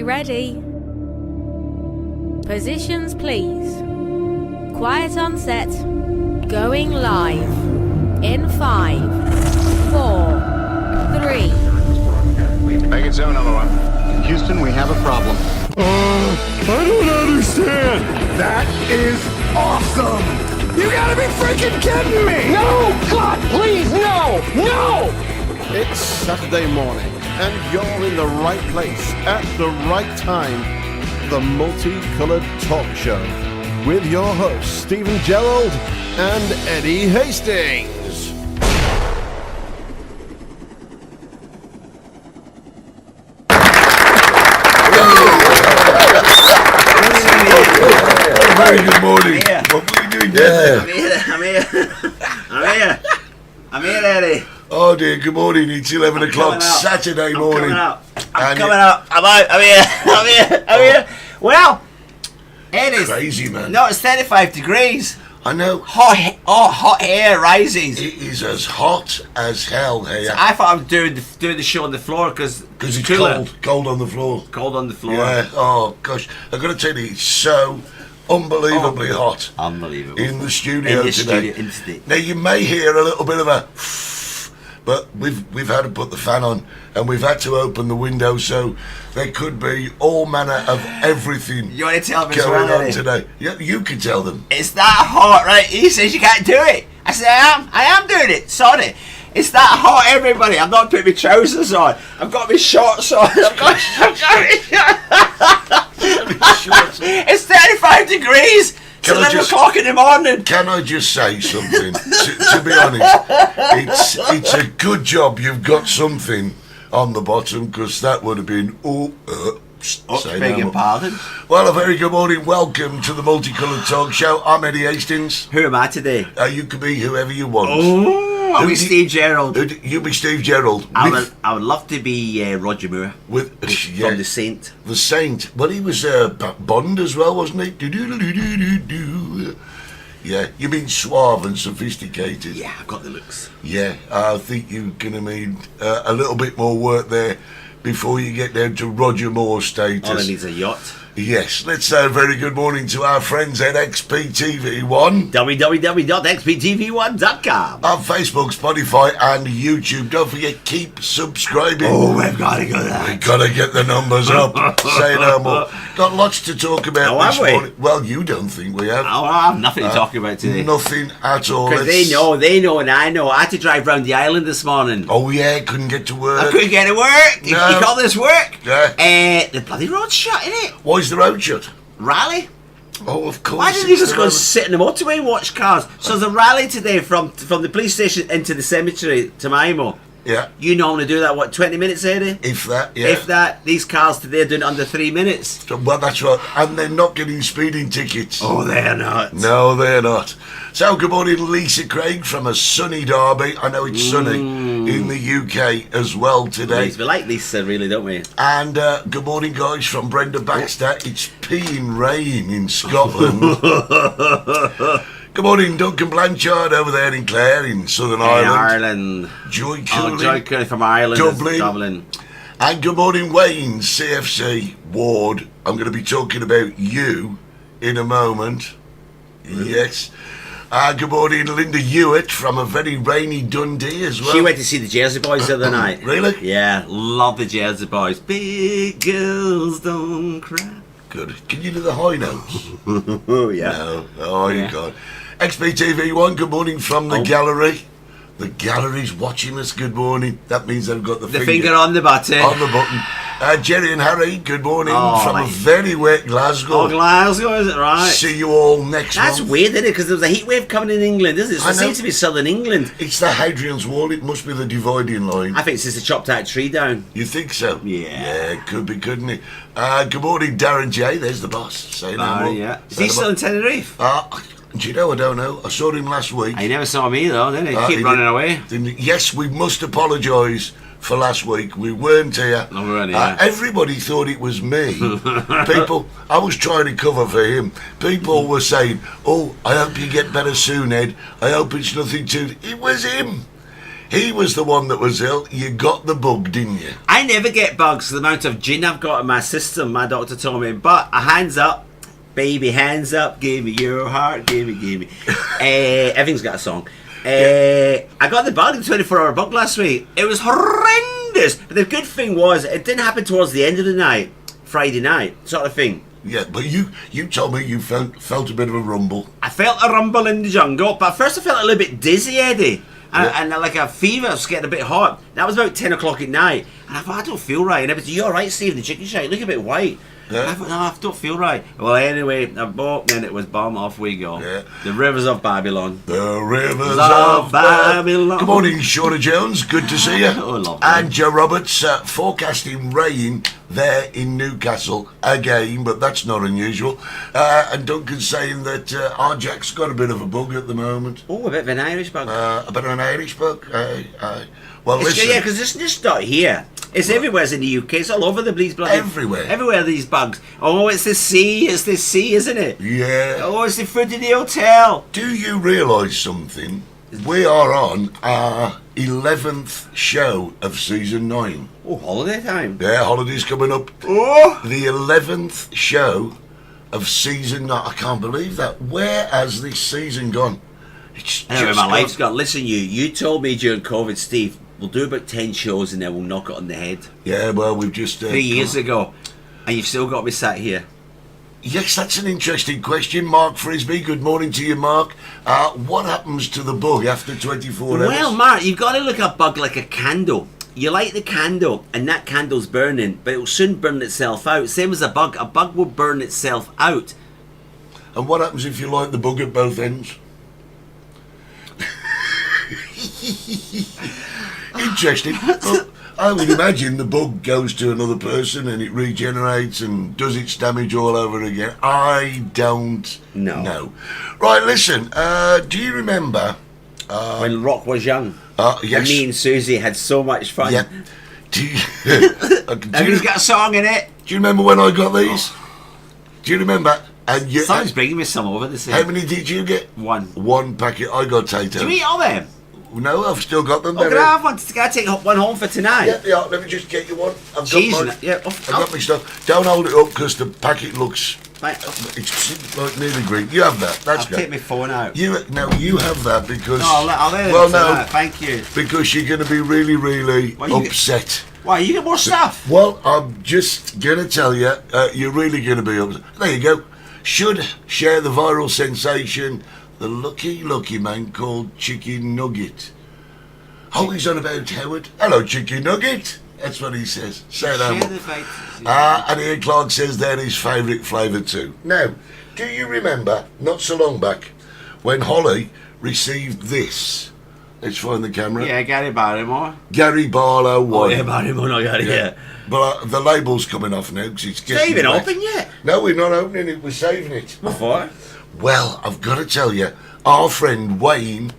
ready? Positions, please. Quiet on set. Going live. In 5, 4, 3. Make it so, number one. Houston, we have a problem. I don't understand. That is awesome! You gotta be freaking kidding me! No! God, please, no! No! It's Saturday morning, and you're in the right place at the right time. The Multicoloured Talk Show with your hosts, Stephen Gerald and Eddie Hastings. Very good morning. What were you doing there? I'm here, Eddie. Oh dear, good morning. It's 11 o'clock Saturday morning. I'm coming out. I'm here. Well, Eddie. Crazy, man. No, it's 35 degrees. I know. Hot air rises. It is as hot as hell here. I thought I was doing the show on the floor because it's cooler. cold on the floor. Cold on the floor. Yeah. Oh gosh, I've got to tell you, it's so unbelievably hot. Unbelievable. In the studio today. Now you may hear a little bit of a, but we've had to put the fan on and we've had to open the window, so there could be all manner of everything. You want to tell me going on Eddie? today? Yeah, you can tell them. It's that hot, right? He says you can't do it. I said I am doing it. Sorry. It's that hot, everybody. I'm not putting my trousers on. I've got my shorts on. It's 35 degrees. It's 11 o'clock in the morning. Can I just say something? to be honest, it's a good job you've got something on the bottom, because that would have been beg your pardon. Well, a very good morning. Welcome to the Multicoloured Talk Show. I'm Eddie Hastings. Who am I today? You can be whoever you want. I'll be Steve Gerald. You be Steve Gerald. I would love to be Roger Moore from The Saint. The Saint. Well, he was Bond as well, wasn't he? Do-do-do-do-do-do. Yeah, you mean suave and sophisticated. Yeah, I've got the looks. Yeah, I think you're going to need a little bit more work there before you get down to Roger Moore status. All I need is a yacht. Yes, let's say a very good morning to our friends at XPTV1. www.xptv1.com. On Facebook, Spotify and YouTube. Don't forget, keep subscribing. Oh, we've got to go there. We've got to get the numbers up. Say no more. Got lots to talk about this morning. Well, you don't think we have. Oh, I have nothing to talk about today. Nothing at all. Because they know and I know. I had to drive round the island this morning. Oh yeah, couldn't get to work. I couldn't get to work. No. You call this work? Yeah. The bloody road's shut, innit? Why is the road shut? Rally? Oh, of course. Why didn't you just go and sit in the motorway and watch cars? So there's a rally today from the police station into the cemetery to Maimo. Yeah. You normally do that, 20 minutes, Eddie? If that, yeah. If that. These cars today are doing it under 3 minutes. Well, that's right. And they're not getting speeding tickets. Oh, they're not. No, they're not. So, good morning, Lisa Craig from a sunny Derby. I know it's sunny in the UK as well today. We like Lisa, really, don't we? And good morning, guys, from Brenda Baxter. It's peeing rain in Scotland. Good morning, Duncan Blanchard over there in Clare in Southern Ireland. Joy Cooley. Joy Cooley from Ireland. Dublin. And good morning, Wayne, CFC Ward. I'm going to be talking about you in a moment. Really? Yes. Good morning, Linda Hewitt from a very rainy Dundee as well. She went to see the Jersey Boys the other night. Really? Yeah, love the Jersey Boys. Big girls don't cry. Good. Can you do the high notes? Oh, yeah. No. Oh, you can't. XPTV1, good morning from the gallery. The gallery's watching us, good morning. That means they've got the finger on the button. On the button. Jerry and Harry, good morning from a very wet Glasgow. Oh, Glasgow, is it right? See you all next month. That's weird, isn't it? Because there was a heat wave coming in England, isn't it? So it seems to be southern England. It's the Hadrian's Wall. It must be the dividing line. I think it's just a chopped out tree down. You think so? Yeah. Yeah, it could be, couldn't it? Good morning, Darren J. There's the boss. Say no more. Yeah. Is he still in Tenerife? Do you know, I don't know. I saw him last week. He never saw me, though, didn't he? Keep running away. Yes, we must apologise for last week. We weren't here. No, we weren't here. Everybody thought it was me. People, I was trying to cover for him. People were saying, oh, I hope you get better soon, Ed. I hope it's nothing to... It was him. He was the one that was ill. You got the bug, didn't you? I never get bugs. The amount of gin I've got in my system, my doctor told me. But a hands up, baby, hands up. Give me your heart, give me. Everything's got a song. I got the bug, the 24-hour bug last week. It was horrendous. But the good thing was, it didn't happen towards the end of the night, Friday night, sort of thing. Yeah, but you told me you felt a bit of a rumble. I felt a rumble in the jungle, but first I felt a little bit dizzy, Eddie. And like a fever, I was getting a bit hot. That was about 10 o'clock at night. And I thought, I don't feel right. And everybody, you alright, Steve, the chicken shack? You look a bit white. Yeah. And I thought, no, I don't feel right. Well, anyway, I bought, then it was bomb, off we go. Yeah. The rivers of Babylon. The rivers of Babylon. Good morning, Shauna Jones. Good to see you. Oh, lovely. And Joe Roberts forecasting rain there in Newcastle again, but that's not unusual. And Duncan's saying that our Jack's got a bit of a bug at the moment. Oh, a bit of an Irish bug. A bit of an Irish bug. Well, listen. Yeah, because it's just not here. It's everywhere in the UK. It's all over the place. Everywhere. Everywhere, these bugs. Oh, it's the sea. It's the sea, isn't it? Yeah. Oh, it's the food in the hotel. Do you realise something? We are on our 11th show of season 9. Oh, holiday time. Yeah, holiday's coming up. Oh! The 11th show of season 9. I can't believe that. Where has this season gone? It's Anyway, just my gone. life's gone. Listen, you told me during COVID, Steve, we'll do about 10 shows and then we'll knock it on the head. Yeah, well, we've just... 3 years ago. And you've still got me sat here. Yes, that's an interesting question. Mark Frisbee, good morning to you, Mark. What happens to the bug after 24 hours? Well, Mark, you've got to look at a bug like a candle. You light the candle and that candle's burning, but it will soon burn itself out. Same as a bug. A bug will burn itself out. And what happens if you light the bug at both ends? Interesting. Well, I would imagine the bug goes to another person and it regenerates and does its damage all over again. I don't know. Right, listen, do you remember... when Rock was young. Yes. And me and Susie had so much fun. Yeah. Do you, Everybody's got a song in it. do you remember when I got these? Do you remember? And you, Someone's bringing me some over the how many did you get? One. One packet. I got Tato. Do you eat all them? No, I've still got them. Oh, can I have one? Can I take one home for tonight? Yeah, let me just get you one. I've Cheese got and mine. it, yeah. I've got my stuff. Don't hold it up because the packet looks... Right. It's like nearly green. You have that. That's I'll great. take my phone out. You have that because... No, I'll let well, it no, tonight. Thank you. because you're going to be really, really Well, you upset. Why, you get more stuff? Well, I'm just going to tell you, you're really going to be upset. There you go. Should share the viral sensation, the lucky man called Chicken Nugget. Oh, he's on about Howard. Hello, Chicken Nugget. That's what he says. Say that. Share the fight. And Ian Clark says they're his favourite flavour too. Now, do you remember, not so long back, when Holly received this? Let's find the camera. Yeah, Gary Barrymore. Gary Barlow wine. Oh, yeah, Barrymore, not Gary, yeah. But the label's coming off now because it's getting... It's not even wet. open yet. No, we're not opening it. We're saving it. Before? Well, I've got to tell you, our friend Wayne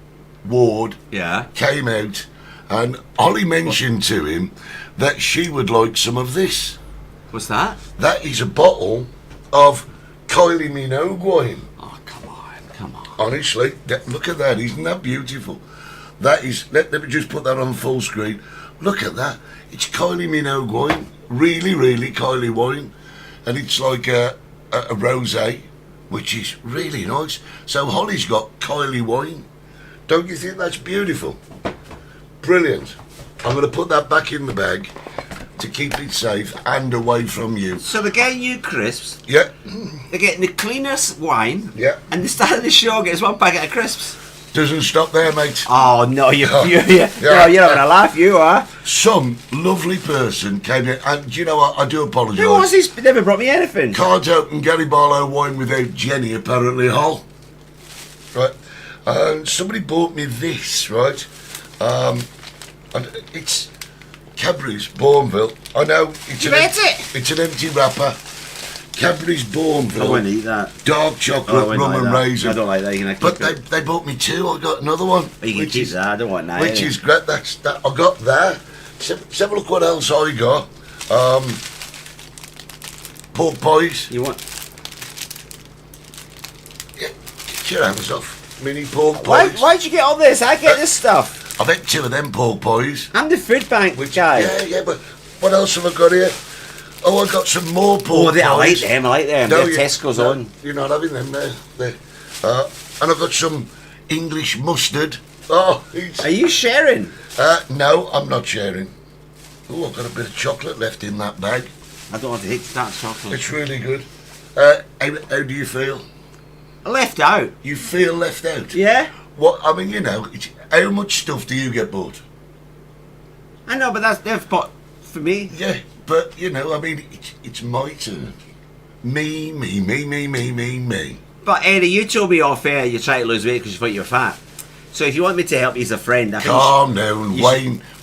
Ward Yeah. came out and Holly mentioned to him that she would like some of this. What's that? That is a bottle of Kylie Minogue wine. Oh, come on. Honestly, look at that. Isn't that beautiful? That is... Let me just put that on full screen. Look at that. It's Kylie Minogue wine. Really, really Kylie wine. And it's like a rosé, which is really nice. So Holly's got Kylie wine. Don't you think that's beautiful? Brilliant. I'm going to put that back in the bag to keep it safe and away from you. So they're getting you crisps. Yeah. They're getting the cleanest wine. Yeah. And the start of the show gets one packet of crisps. Doesn't stop there, mate. Oh, no, you're Yeah. no, Yeah. you're not going to laugh, you are. Some lovely person came in, and do you know what? I do apologise. Who was this? They never brought me anything. Can't open Gary Barlow wine without Jenny, apparently, Hull. Right. And somebody bought me this, right? And it's Cadbury's Bourneville. I know it's You ate it? It's an empty wrapper. Cadbury's I Bourneville. wouldn't eat that. Dark I chocolate, wouldn't rum like and that. raisin. I don't like that. You can keep But it. they bought me two. I got another one. You can keep that. I don't want that. Which is great. That's that. I got that. Let's have a look what else I got. Pork pies. You want? Yeah, get your hands off. Mini pork Why? pies. Why'd you get all this? I get this stuff. I've had 2 of them pork pies. I'm the food bank guy. Yeah, but what else have I got here? Oh, I got some more pork pies. I like them. I like them. No, They're Tesco's on. You're not having them there. And I've got some English mustard. Oh, Are you sharing? no, I'm not sharing. Oh, I've got a bit of chocolate left in that bag. I don't want to hate that chocolate. It's really good. How do you feel? Left out. You feel left out? Yeah. What? I mean, how much stuff do you get bought? I know, but they've bought for me. Yeah, but I mean, it's my turn. Me. But Eddie, you told me off air you try to lose weight because you thought you were fat. So if you want me to help you as a friend, I think Calm down.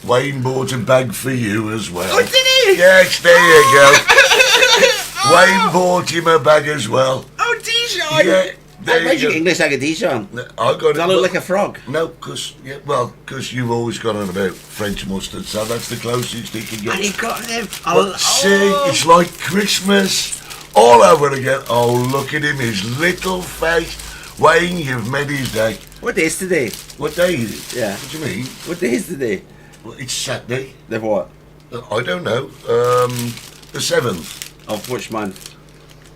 Wayne bought a bag for you as well. Oh, did he? Yes, there you go. Wayne bought him a bag as well. Oh, Dijon. Yeah, there Why'd you you go. English like a Dijon? I got Does I look like a frog? No, because you've always gone on about French mustard, so that's the closest he can get. And he got them. But see, it's like Christmas all over again. Oh, look at him, his little face. Wayne, you've made his day. What day is today? What day is it? Yeah. What do you mean? What day is today? Well, it's Saturday. The what? I don't know. The 7th. Of which month?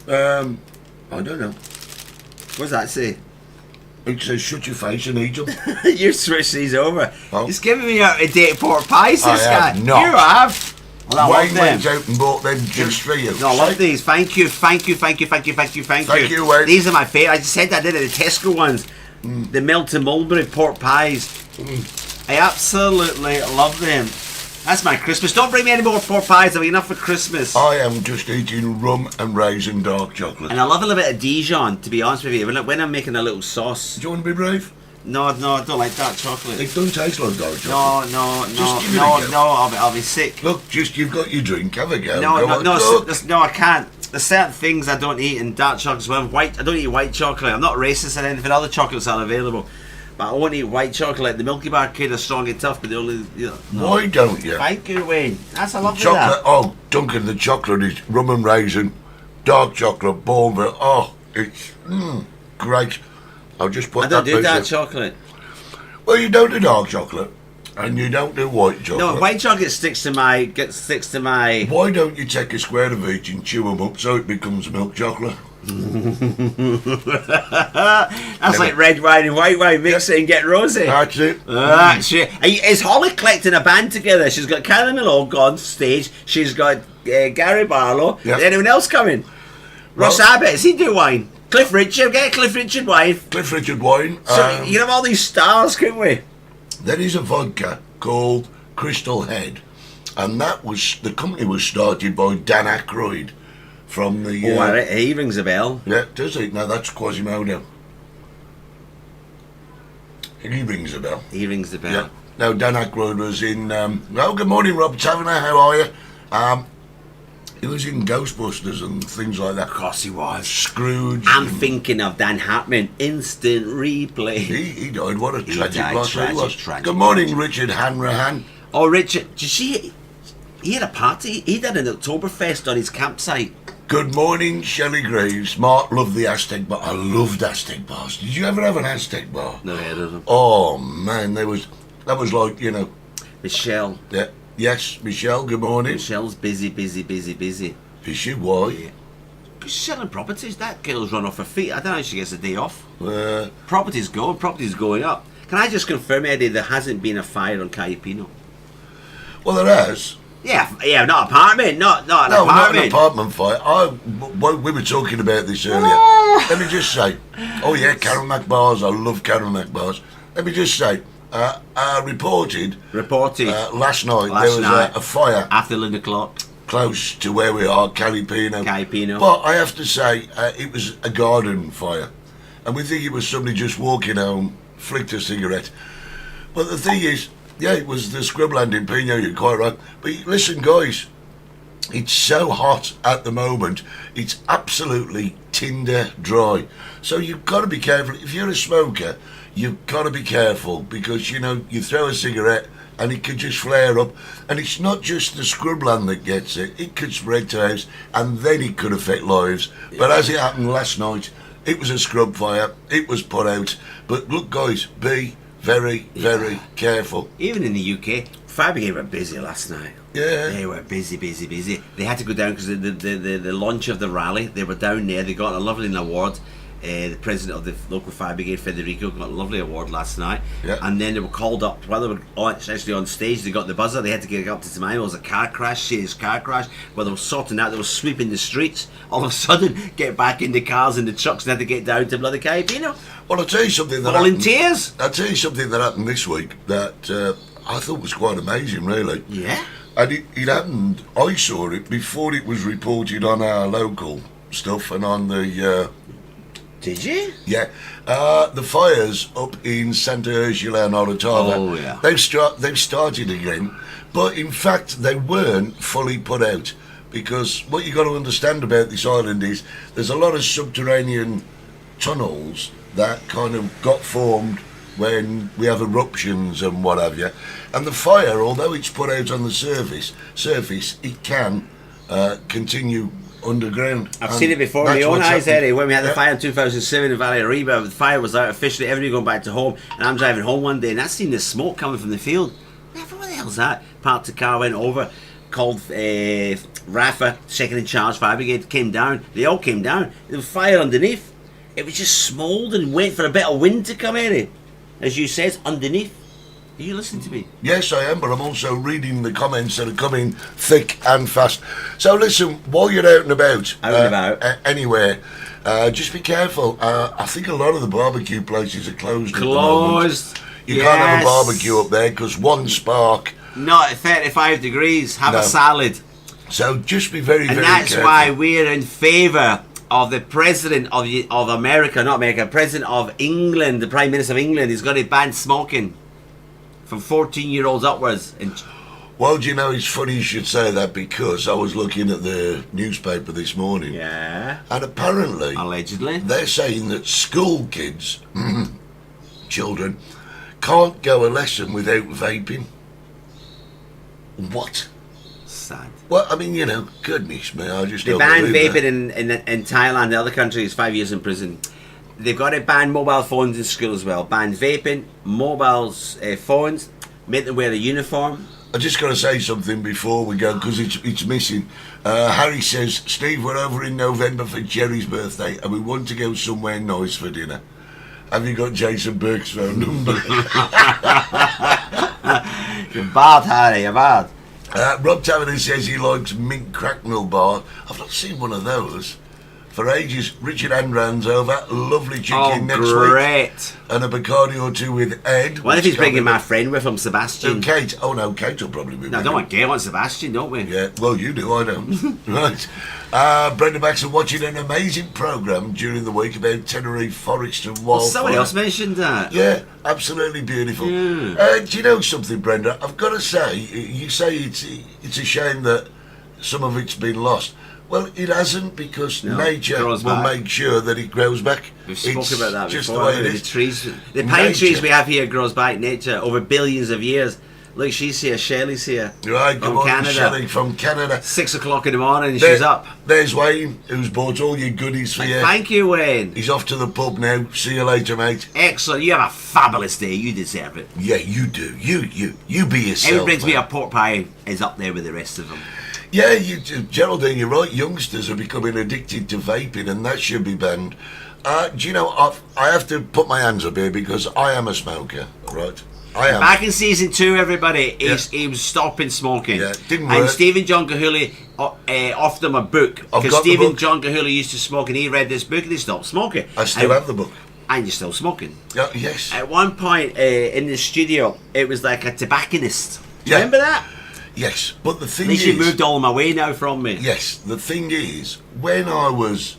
I don't know. What does that say? It says shut your face and eat them. You switched these over. Oh. He's giving me out a date pork pies, this I guy. have not. You have. Well, I love Wayne them. went out and bought them just for you. No, I love these. Thank you. Thank you, Wayne. These are my favourite. I just said I did it. The Tesco ones. The melted mulberry pork pies. I absolutely love them. That's my Christmas. Don't bring me any more pork pies. I've enough for Christmas. I am just eating rum and raisin dark chocolate. And I love a little bit of Dijon, to be honest with you. When I'm making a little sauce. Do you want to be brave? No, I don't like dark chocolate. It don't taste like dark chocolate. No, give it a go. I'll be sick. Look, you've got your drink. Have a go. No, Go no, on, no, look. no, I can't. There's certain things I don't eat in dark chocolate. Well, I don't eat white chocolate. I'm not racist or anything. Other chocolates are available. But I won't eat white chocolate. The Milky Bar kid are strong and tough, but they only... No. Why don't you? Thank you, Wayne. That's a lovely Chocolate. that. Oh, Duncan, the chocolate is rum and raisin, dark chocolate, Bourneville. Oh, it's great. I'll just put I don't that do piece dark in. chocolate. Well, you don't do dark chocolate, and you don't do white chocolate. No, white chocolate sticks to my... Why don't you take a square of each and chew them up so it becomes milk chocolate? That's like red wine and white wine. Mix it and get rosy. That's it. That's it. Is Holly collecting a band together? She's got Kylie Minogue on stage. She's got Gary Barlow. Yep. Is anyone else coming? Ross Abbott. Does he do wine? Cliff Richard. Get Cliff Richard wine. Cliff Richard wine. So you can have all these stars, couldn't we? There is a vodka called Crystal Head, and the company was started by Dan Aykroyd from the... he rings a bell. Yeah, does he? No, that's Quasimodo. He rings a bell. He rings the bell. Yeah. No, Dan Aykroyd was in... well, good morning, Rob Taverner. How are you? He was in Ghostbusters and things like that. Of course he was. Scrooge. I'm thinking of Dan Hartman. Instant replay. He died. What a tragic died, loss he was. tragic. Good morning, Richard Hanrahan. Oh, Richard, did you see? He had a party. He did an Oktoberfest on his campsite. Good morning, Shelley Graves. Mark loved the Aztec bar. I loved Aztec bars. Did you ever have an Aztec bar? No, he doesn't. Oh man, that was like, Michelle. Yeah. Yes, Michelle. Good morning. Michelle's busy. Is she? Why? She's selling properties. That girl's run off her feet. I don't know how she gets a day off. Uh, Property's going up. Can I just confirm, Eddie, there hasn't been a fire on Caipino? well, there has. Yeah, not apartment, not an No, apartment. not an apartment fire. We were talking about this earlier. Let me just say. Oh yeah, Carol Mac bars. I love Carol Mac bars. Let me just say. I reported last night there was a fire after 11 o'clock. Close to where we are, Caipino. But I have to say, it was a garden fire. And we think it was somebody just walking home, flicked a cigarette. But the thing is, yeah, it was the scrubland in Pino, you're quite right. But listen, guys, it's so hot at the moment, it's absolutely tinder dry. So you've got to be careful. If you're a smoker, you've got to be careful because, you throw a cigarette and it could just flare up. And it's not just the scrubland that gets it. It could spread to house and then it could affect lives. But as it happened last night, it was a scrub fire. It was put out. But look, guys, be very, very careful. Even in the UK, fire brigade were busy last night. Yeah. They were busy. They had to go down because the launch of the rally, they were down there. They got a lovely award. The president of the local fire brigade, Federico, got a lovely award last night. Yeah. And then they were called up while they were actually on stage. They got the buzzer. They had to get up to Tamale. There was a car crash, serious car crash. While they were sorting out, they were sweeping the streets. All of a sudden, get back in the cars and the trucks and had to get down to bloody Caribbean. Well, I'll tell you something that Volunteers. I'll tell you something that happened this week that I thought was quite amazing, really. Yeah. And it happened, I saw it before it was reported on our local stuff and on the... Did you? Yeah, the fires up in Santa Ursula and Orotava. Oh, yeah. They've started again, but in fact they weren't fully put out, because what you got to understand about this island is there's a lot of subterranean tunnels that kind of got formed when we have eruptions and what have you, and the fire, although it's put out on the surface, it can continue underground. I've seen it before with my That's own what's eyes, happened. Eddie. When we had the Yeah. fire in 2007 in Valley Arriba, the fire was out officially, everybody going back to home, and I'm driving home one day and I seen the smoke coming from the field. I thought, what the hell's that? Parked the car, went over, called Rafa, second in charge, fire brigade, came down. They all came down. There was fire underneath. It was just smouldering, waiting for a bit of wind to come in it. As you said, underneath. Are you listening to me? Yes, I am, but I'm also reading the comments that are coming thick and fast. So listen, while you're out and about, anywhere, just be careful. I think a lot of the barbecue places are closed. At the moment. Closed. You can't have a barbecue up there because one spark. Not at 35 degrees. Have No. a salad. So just be very, And very that's careful. why we're in favour of the president of America, not America, president of England, the Prime Minister of England is going to ban smoking from 14-year-olds upwards. And Well, do you know, it's funny you should say that, because I was looking at the newspaper this morning. yeah, And apparently, allegedly. they're saying that school kids, children, can't go a lesson without vaping. What? Sad. Well, I mean, you know, goodness me, I just They don't banned believe vaping that. in Thailand, the other countries, 5 years in prison. They've got to ban mobile phones in school as well. Ban vaping, mobile phones, make them wear a uniform. I just got to say something before we go, because it's missing. Harry says, Steve, we're over in November for Jerry's birthday and we want to go somewhere nice for dinner. Have you got Jason Burke's phone number? You're bad, Harry, you're bad. Rob Taverner says he likes mint cracknel bar. I've not seen one of those for ages. Richard Andran's over. Lovely chicken next week. Great. And a Bacardi or two with Ed. What if which he's bringing can my be- friend with him, Oh, Sebastian? Kate. Oh, no, Kate will probably be No, I with don't him. want Gay, I want Sebastian, don't we? Yeah, well, you do, I don't. Right. Brenda Baxter watching an amazing programme during the week about Tenerife forest and wildfire. Somebody else mentioned that. Yeah, absolutely beautiful. Yeah. Do you know something, Brenda? I've got to say, you say it's a shame that some of it's been lost. Well, it hasn't, because No, nature grows will back. make sure that it grows back. We've spoken It's about that just before. the way it The is. trees, the pine Nature. trees we have here grows back nature over billions of years. Look, she's here, Shelley's here. Right, good From morning, Canada. Shelley from Canada. 6 o'clock in the morning and There- she's up. There's Wayne, who's bought all your goodies for you. Thank you, Wayne. He's off to the pub now. See you later, mate. Excellent. You have a fabulous day. You deserve it. Yeah, you do. You be yourself. Whoever brings me mate. a pork pie is up there with the rest of them. Yeah, Geraldine, you're right. Youngsters are becoming addicted to vaping, and that should be banned. Do you know, I have to put my hands up here because I am a smoker, right? I am. Back in season 2, everybody, he was stopping smoking. Yeah, didn't And work. Stephen John Cahulli offered him a book. I've Because got the Stephen book. John Cahulli used to smoke and he read this book and he stopped smoking. I still have the book. And you're still smoking. Yeah, yes. At one point in the studio, it was like a tobacconist. Do you Yeah. remember that? Yes, but the At thing least is... you moved all my way now from me. Yes, the thing is, when I was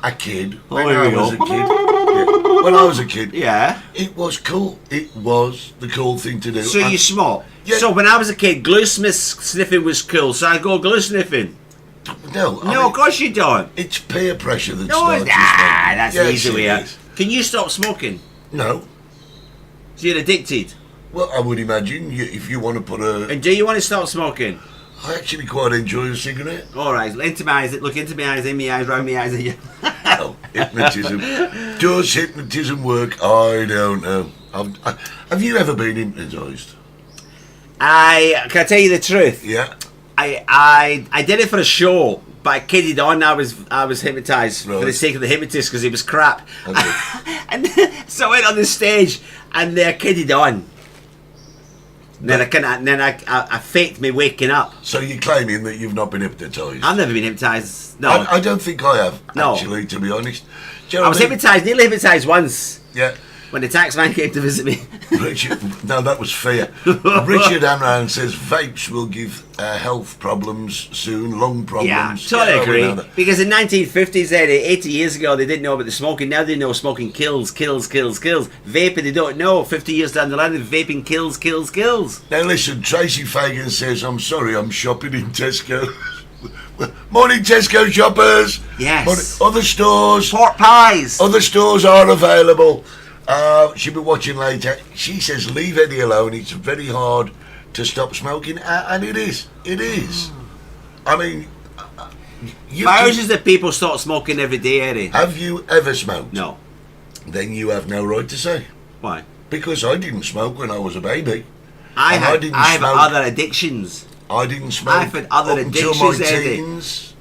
a kid, when here I we was go. a kid, yeah, when I was a kid, Yeah. it was cool. It was the cool thing to do. So And- you smoke. Yeah. So when I was a kid, glue sniffing was cool. So I go glue sniffing. No, I No, mean, of course you don't. it's peer pressure that No, starts it's you smoking. that's Yes, the easy it way out. is. Can you stop smoking? No. So you're addicted. Well, I would imagine if you want to put a... And do you want to stop smoking? I actually quite enjoy a cigarette. All right, into my eyes. Look into my eyes, in my eyes, round my eyes. Oh, hypnotism. Does hypnotism work? I don't know. Have you ever been hypnotised? Can I tell you the truth? Yeah. I did it for a show, but I kidded on. I was hypnotised for the sake of the hypnotist because he was crap. Okay. And so I went on the stage and I kidded on. And then I faked me waking up. So you're claiming that you've not been hypnotised? I've never been hypnotised. No, I don't think I have. No. Actually, to be honest. I was hypnotised, nearly hypnotised once. Yeah. When the taxman came to visit me. Richard, no, that was fear. Richard Amran says vapes will give health problems soon, lung problems. Yeah, totally we know agree. that. Because in 1950s, 80 years ago, they didn't know about the smoking. Now they know smoking kills. Vaping, they don't know. 50 years down the line, vaping kills. Now listen, Tracy Fagan says, I'm sorry, I'm shopping in Tesco. Morning, Tesco shoppers. Yes. Other stores. Pork pies. Other stores are available. She'll be watching later. She says, leave Eddie alone. It's very hard to stop smoking. And it is. It is. I mean, thousands of people start smoking every day, Eddie. Have you ever smoked? No. Then you have no right to say. Why? Because I didn't smoke when I was a baby. I have smoke. other addictions. I didn't smoke I've had other up until my addictions, Eddie. teens.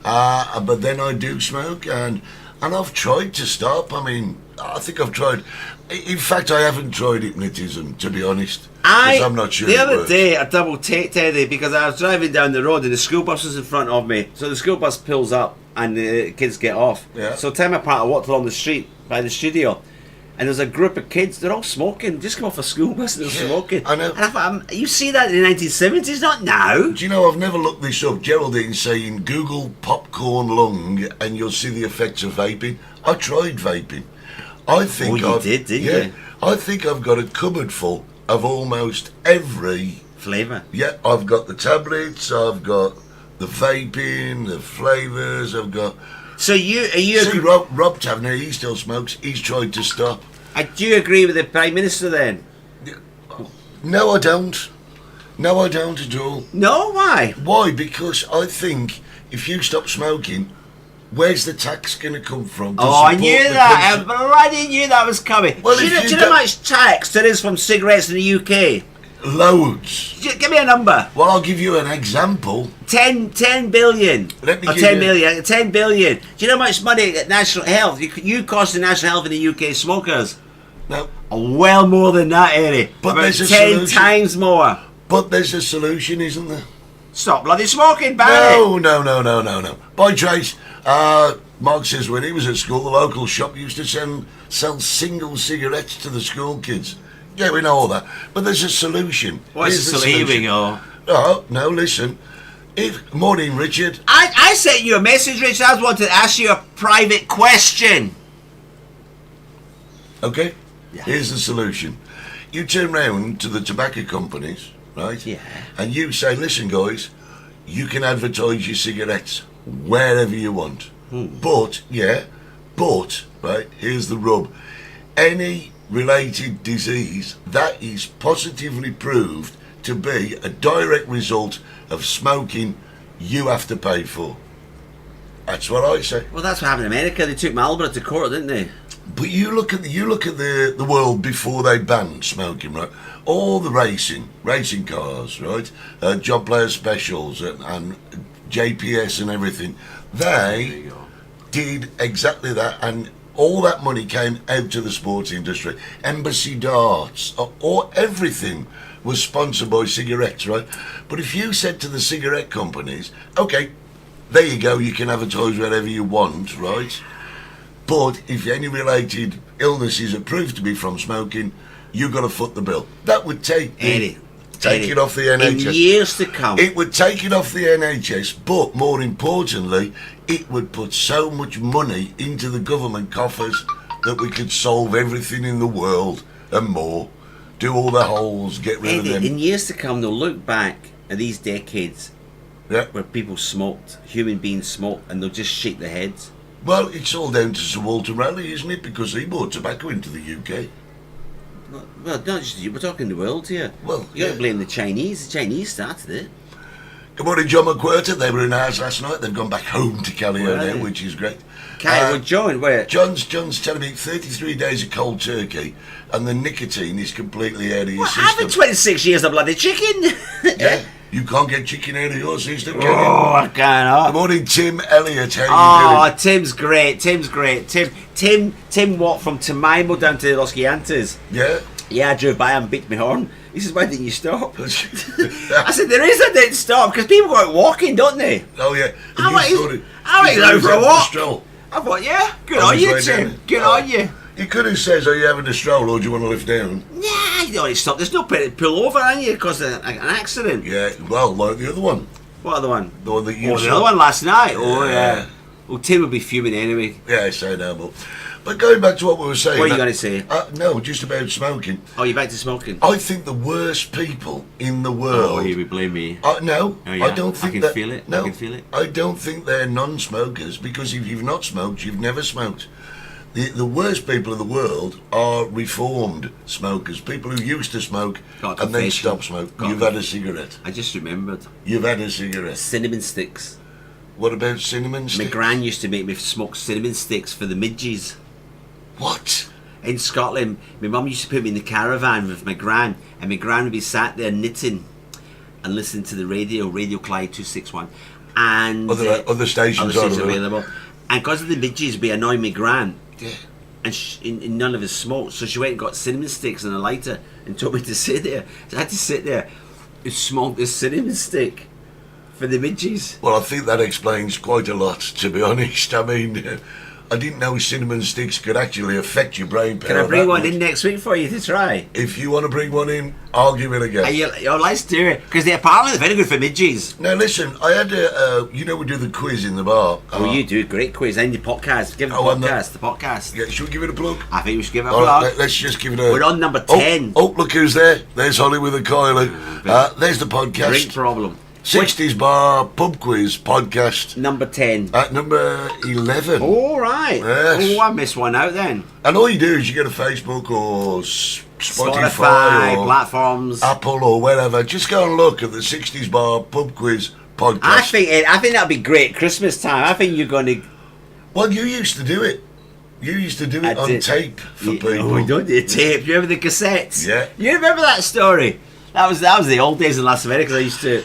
But then I do smoke, and I've tried to stop. I mean, I think I've tried. In fact, I haven't tried hypnotism, to be honest. Because I'm not sure. The it other works. day, I double taked Eddie because I was driving down the road and the school bus was in front of me. So the school bus pulls up and the kids get off. Yeah. So time apart, I walked along the street by the studio. And there's a group of kids, they're all smoking. Just come off a school bus and they're smoking. I know. And I thought, you see that in the 1970s, not now. Do you know, I've never looked this up. Geraldine's saying Google popcorn lung and you'll see the effects of vaping. I tried vaping. I think you did, didn't you? I think I've got a cupboard full of almost every Flavour. Yeah, I've got the tablets, I've got the vaping, the flavours, I've got... So are you See, Rob Taverner, he still smokes, he's tried to stop. Do you agree with the Prime Minister then? No, I don't. No, I don't at all. No, why? Why? Because I think if you stop smoking, where's the tax going to come from? To I support knew the that. country? I already knew that was coming. Well, do if you you know don't- how much tax there is from cigarettes in the UK? Loads. Give me a number. Well, I'll give you an example. 10 billion. Let me or give 10 you- million. 10 billion. Do you know how much money at National Health you cost the National Health in the UK smokers? No, Well more than that, Eddie. But About there's a 10 solution. times more. but there's a solution, isn't there? Stop bloody smoking, Barry. No. By Trace, Mark says when he was at school, the local shop used to sell single cigarettes to the school kids. Yeah, we know all that. But there's a solution. What's Here's the solution? Here we go. No, listen. Morning, Richard. I sent you a message, Rich. I wanted to ask you a private question. Okay? Yeah. Here's the solution. You turn round to the tobacco companies, right? Yeah. And you say, listen, guys, you can advertise your cigarettes wherever you want. But, right, here's the rub. Any related disease that is positively proved to be a direct result of smoking, you have to pay for. That's what I say. Well, that's what happened in America. They took Marlboro to court, didn't they? But you look at the world before they banned smoking, right? All the racing cars, right? Job player specials and JPS and everything. They did exactly that, and all that money came out to the sports industry. Embassy darts, or everything was sponsored by cigarettes, right? But if you said to the cigarette companies, okay, there you go, you can advertise wherever you want, right? But if any related illnesses are proved to be from smoking, you've got to foot the bill. That would take it off the NHS. In years to come. It would take it off the NHS, but more importantly, it would put so much money into the government coffers that we could solve everything in the world and more. Do all the holes, get rid of them. In years to come, they'll look back at these decades Yeah. where people smoked, human beings smoked, and they'll just shake their heads. Well, it's all down to Sir Walter Raleigh, isn't it? Because he brought tobacco into the UK. Well, not just you, we're talking the world here. Well, You got to yeah. blame the Chinese. The Chinese started it. Good morning, John McWhirter. They were in ours last night. They've gone back home to Callio Were now, they? which is great. Okay, well, John, where? John's telling me 33 days of cold turkey and the nicotine is completely out of your Well, system. having 26 years of bloody chicken. Yeah, you can't get chicken out of your system, can you? Oh, I Good cannot. morning, Tim Elliott. How you Oh, Tim's great. Tim walked from Temaimo down to Los Gigantes. doing? Yeah, I drove by and beat my horn. He says, why didn't you stop? I Yeah. said, there is, I didn't stop, because people go out walking, don't they? Oh, yeah. And I went you thought out for a having walk. stroll. I thought, yeah, good On on his you, way Tim. down. Good Oh. on you. You could have said, are you having a stroll or do you want to lift down? Nah, you don't stop. There's no pull over, are you, because of an accident. Yeah, well, like the other one. What other one? The one that you Oh, the saw. other one last night. Oh, Yeah. yeah. Well, Tim would be fuming anyway. Yeah, I say no, but going back to what we were saying. What are you going to say? No, just about smoking. Oh, you're back to smoking? I think the worst people in the world. Oh, you would blame me. No, Oh, yeah. I don't think I can that. feel it. No, I can feel it. I don't think they're non-smokers because if you've not smoked, you've never smoked. The worst people in the world are reformed smokers, people who used to smoke Got a and then confession. stopped smoking. Got You've a- had a cigarette. I just remembered. You've had a cigarette. Cinnamon sticks. What about cinnamon My sticks? gran used to make me smoke cinnamon sticks for the midges. What? In Scotland, my mum used to put me in the caravan with my gran, and my gran would be sat there knitting and listening to the Radio Clyde 261. And Other stations other are stations available. available. And because of the midges, we annoyed my gran. Yeah. And none of us smoked, so she went and got cinnamon sticks and a lighter and told me to sit there. So I had to sit there and smoke this cinnamon stick for the midges. Well, I think that explains quite a lot, to be honest. I mean, I didn't know cinnamon sticks could actually affect your brain power. Can I bring that one much. in next week for you to try? If you want to bring one in, I'll give it a go. Let's do it, because they're apparently very good for midges. Now, listen, I had we do the quiz in the bar. Oh, you do a great quiz. And the podcast. Give it the Oh, and podcast. Yeah, should we give it a plug? I think we should give it a All right, plug. let's just give it a... We're on number 10. Oh, look who's there. There's Holly with a Kylie. There's the Great podcast. problem. 60s Bar Pub Quiz podcast. Number 10. At number 11. All right. Yes. Oh, I missed one out then. And all you do is you get a Facebook or Spotify Spotify, or platforms. Apple or wherever. Just go and look at the 60s Bar Pub Quiz podcast. I think that'd be great Christmas time. I think you're going to... Well, you used to do it. You used to do it I on did. tape for people. Oh, we don't do tape. You remember the cassettes? Yeah. You remember that story? That was the old days in Las Vegas. I used to...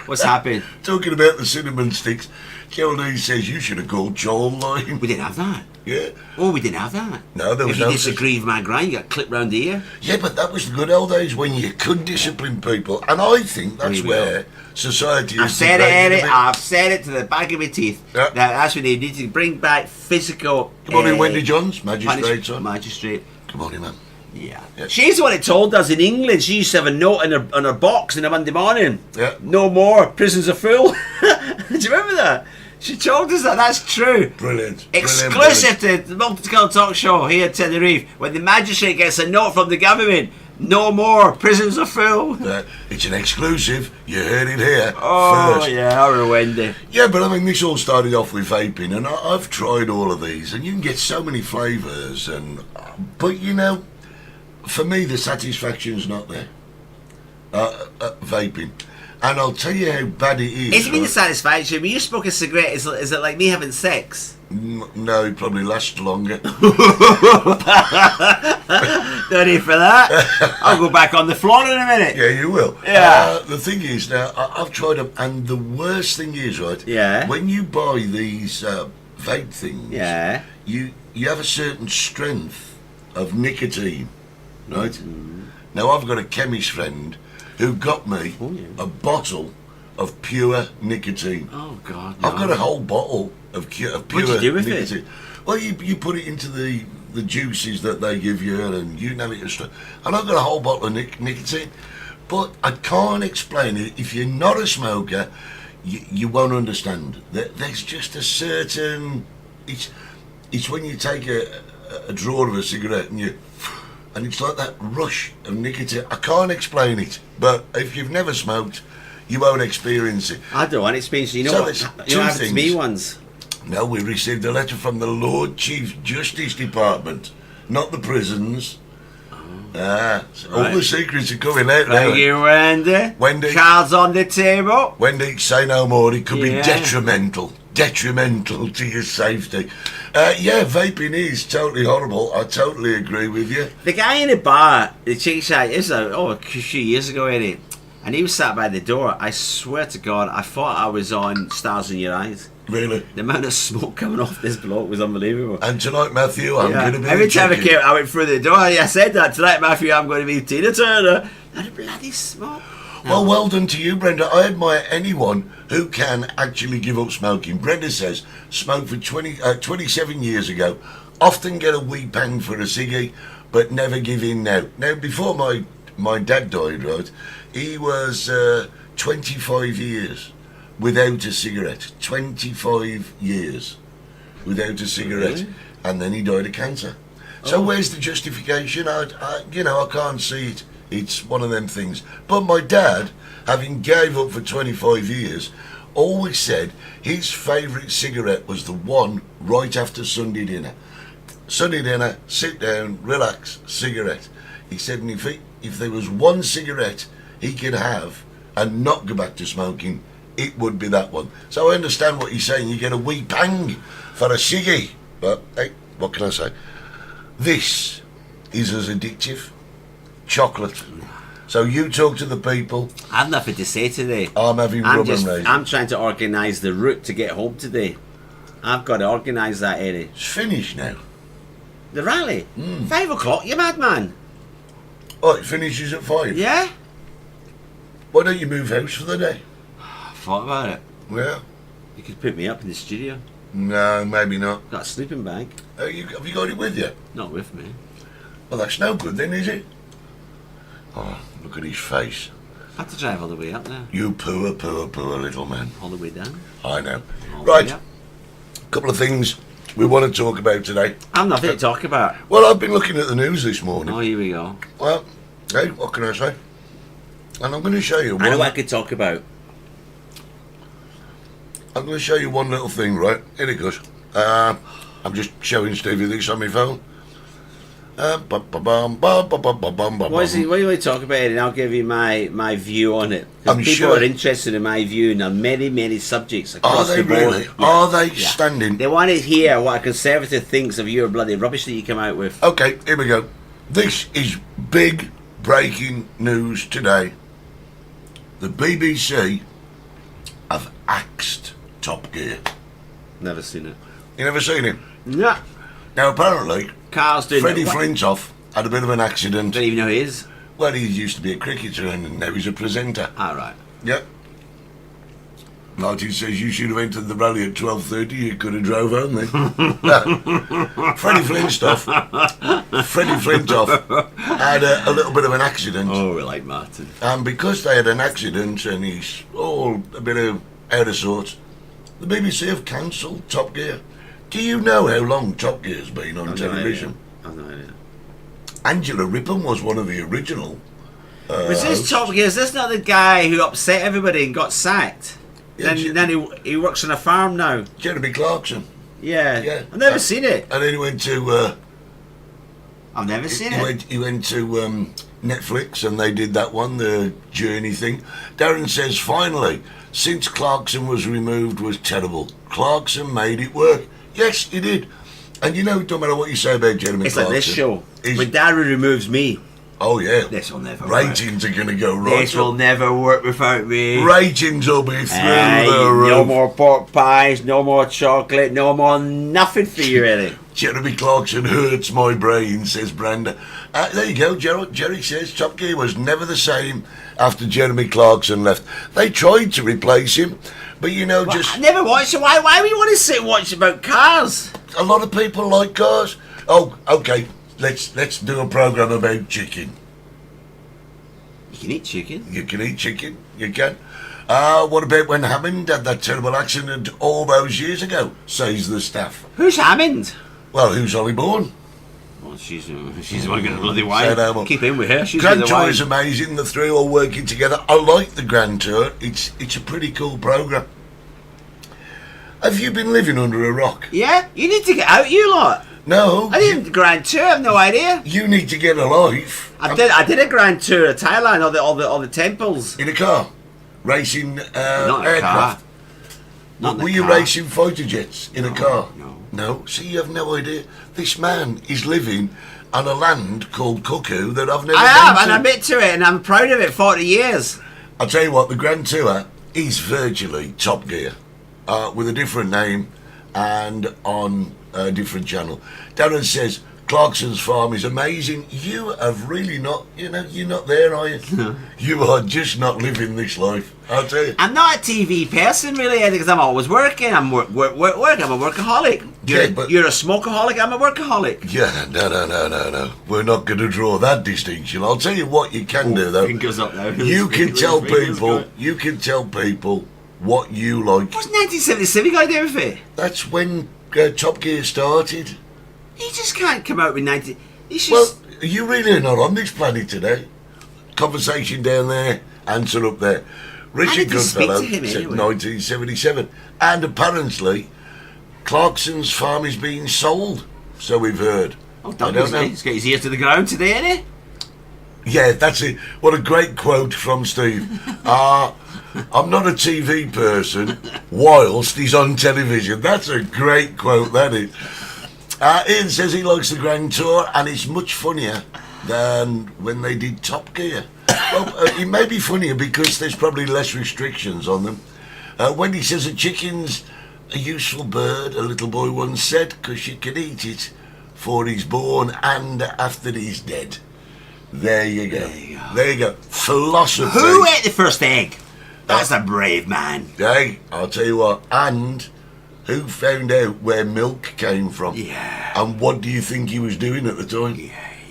What's happened? Talking about the cinnamon sticks, Gerald says you should have called Joel Line. We didn't have that. Yeah. Oh, we didn't have that. No, there was If you no disagree with my grind, you got clipped round the ear. Yeah, but that was the good old days when you could discipline people. And I think that's We will. where society I've is said it, degraded a Eddie. bit. I've said it to the back of my teeth. Yeah. That's when they need to bring back physical... Come on in, Wendy Johns, magistrate, punish- son. Magistrate. Come on in, man. Yeah. Yeah. She's the one that told us in England. She used to have a note on her box on a Monday morning. Yeah. No more. Prisons are full. Do you remember that? She told us that. That's true. Brilliant. Exclusive to the Multicoloured Talk Show here at Tenerife, when the magistrate gets a note from the government. No more. Prisons are full. It's an exclusive. You heard it here Oh, first. yeah. Or Wendy. Yeah, but I mean, this all started off with vaping, and I've tried all of these, and you can get so many flavours, but you know, for me, the satisfaction's not there. Vaping. And I'll tell you how bad it is. It's been right? the satisfaction. When you smoke a cigarette, is it like me having sex? No, it probably lasts longer. Don't need for that. I'll go back on the floor in a minute. Yeah, you will. Yeah. The thing is, now, I've tried them, and the worst thing is, right? Yeah. When you buy these vape things, Yeah. you have a certain strength of nicotine, right? Now, I've got a chemist friend who got me a bottle of pure nicotine. Oh, God. No. I've got a whole bottle of pure What'd you do with it? nicotine. Well, you put it into the juices that they give you, and you know it and stuff. And I've got a whole bottle of nicotine, but I can't explain it. If you're not a smoker, you won't understand. There's just a certain. It's when you take a draw of a cigarette and it's like that rush of nicotine. I can't explain it, but if you've never smoked, you won't experience it. I don't want experience. You know So what? there's You know two what happened to me things. once? No, we received a letter from the Lord Chief Justice Department, not the prisons. So all Right. the secrets are coming out now. Thank you, Wendy. Wendy. Cards on the table. Wendy, say no more. It could be Yeah. detrimental to your safety. Vaping is totally horrible. I totally agree with you. The guy in the bar, the chick side, this is a few years ago, Eddie, and he was sat by the door. I swear to God, I thought I was on Stars in Your Eyes. Really. The amount of smoke coming off this bloke was unbelievable. And tonight, Matthew, I'm going to be Every time chicken. I went through the door, I said that tonight, Matthew, I'm going to be Tina Turner. And the bloody smoke. Well done to you, Brenda. I admire anyone who can actually give up smoking. Brenda says, smoked for 27 years ago, often get a wee pang for a ciggy, but never give in now. Now, before my dad died, right, he was 25 years without a cigarette. 25 years without a cigarette. Really? And then he died of cancer. So where's the justification? I can't see it. It's one of them things. But my dad, having gave up for 25 years, always said his favourite cigarette was the one right after Sunday dinner. Sunday dinner, sit down, relax, cigarette. He said, and if there was one cigarette he could have and not go back to smoking, it would be that one. So I understand what he's saying. You get a wee pang for a ciggy. But, hey, what can I say? This is as addictive. Chocolate. So you talk to the people. I've nothing to say today. I'm having rum and raisin. I'm trying to organise the route to get home today. I've got to organise that, Eddie. It's finished now. The rally? 5 o'clock, you madman. Oh, it finishes at 5? Yeah? Why don't you move house for the day? I thought about it. Yeah. You could put me up in the studio. No, maybe not. Got a sleeping bag. Have you got it with you? Not with me. Well, that's no good then, is it? Oh, look at his face. I have to drive all the way up there. You poor little man. All the way down. I know. All the way Right, up. a couple of things we want to talk about today. I've nothing to talk about. Well, I've been looking at the news this morning. Oh, here we go. Well, hey, what can I say? And I'm going to show you I know one. what I could talk about. I'm going to show you one little thing, right? Here it goes. I'm just showing Stevie this on my phone. What do you want to talk about, and I'll give you my view on it. 'Cause I'm people sure- are interested in my view on many subjects Are across they the board. really? Yeah. Are they Yeah. standing? They want to hear what a conservative thinks of your bloody rubbish that you come out with. Okay, here we go. This is big breaking news today. The BBC have axed Top Gear. Never seen it. You never seen him? Yeah. Now, apparently, Carl's doing Freddie it. What? Flintoff had a bit of an accident. Don't even know who he is. Well, he used to be a cricketer and now he's a presenter. All right. Yep. Martin says you should have entered the rally at 12:30. You could have drove home then. No. Freddie Flintoff had a little bit of an accident. Oh, we like Martin. And because they had an accident and he's all a bit of out of sorts, the BBC have cancelled Top Gear. Do you know how long Top Gear's been on television? I've no idea. Angela Rippon was one of the original. Was this Top Gear? Is this not the guy who upset everybody and got sacked? Yeah, Then he works on a farm now. Jeremy Clarkson. Yeah. Yeah. I've never seen it. And then he went to I've never seen it. he went to Netflix and they did that one, the Journey thing. Darren says finally, since Clarkson was removed was terrible. Clarkson made it work. Yes, he did. And you know, it don't matter what you say about Jeremy It's Clarkson. like this show. He's- When Darren removes me, Oh yeah. this will never work. Ratings are going to go right This will up. never work without me. Ratings will be through Aye, the roof. no more pork pies, no more chocolate, no more nothing for you, really. Jeremy Clarkson hurts my brain, says Brenda. There you go, Gerald. Jerry says Top Gear was never the same after Jeremy Clarkson left. They tried to replace him, but you know, Well, just I never watched it. Why would you want to sit and watch about cars? a lot of people like cars. Oh, okay. Let's do a program about chicken. You can eat chicken. You can eat chicken. You can. What about when Hammond had that terrible accident all those years ago? Says the staff. Who's Hammond? Well, who's Holly Bourne? Well, she's the one getting a bloody Say wine. no more. Keep in with her. She's Grand the Tour wine. is amazing. The three all working together. I like the Grand Tour. It's a pretty cool program. Have you been living under a rock? Yeah, you need to get out, you lot. No. I didn't Grand Tour. I have no idea. You need to get a life. I did a Grand Tour of Thailand. All the temples. In a car. Racing Not a aircraft. car. Not in a Were you car. racing fighter jets in a car? No. No? See, you have no idea. This man is living on a land called Cuckoo that I've never I been have, to. and I'm into it, and I'm proud of it. 40 years. I'll tell you what, the Grand Tour is virtually Top Gear, with a different name and on a different channel. Darren says, Clarkson's farm is amazing. You have really not, you're not there, are you? You are just not living this life, I'll tell you. I'm not a TV person, really, because I'm always working. I'm work. I'm a workaholic. You're a smokeaholic. I'm a workaholic. Yeah, no. We're not going to draw that distinction. I'll tell you what you can do, though. Fingers up now. You can tell people what you like. What's 1977 got to do with it? That's when Top Gear started. He just can't come out with 90. He's Well, just. you really are not on this planet today. Conversation down there, answer up there. Richard did you speak Goodfellow to him said anyway? 1977. And apparently, Clarkson's farm is being sold. So we've heard. Oh, I don't don't know. He's got his ear to the ground today, ain't he? Yeah, that's it. What a great quote from Steve. I'm not a TV person whilst he's on television. That's a great quote, that is. Ian says he likes the Grand Tour and it's much funnier than when they did Top Gear. Well, it may be funnier because there's probably less restrictions on them. Wendy says a chicken's a useful bird, a little boy once said, because you can eat it before he's born and after he's dead. There you go. There you go. Philosophy. Who ate the first egg? That's a brave man. Hey, I'll tell you what. And who found out where milk came from? Yeah. And what do you think he was doing at the time?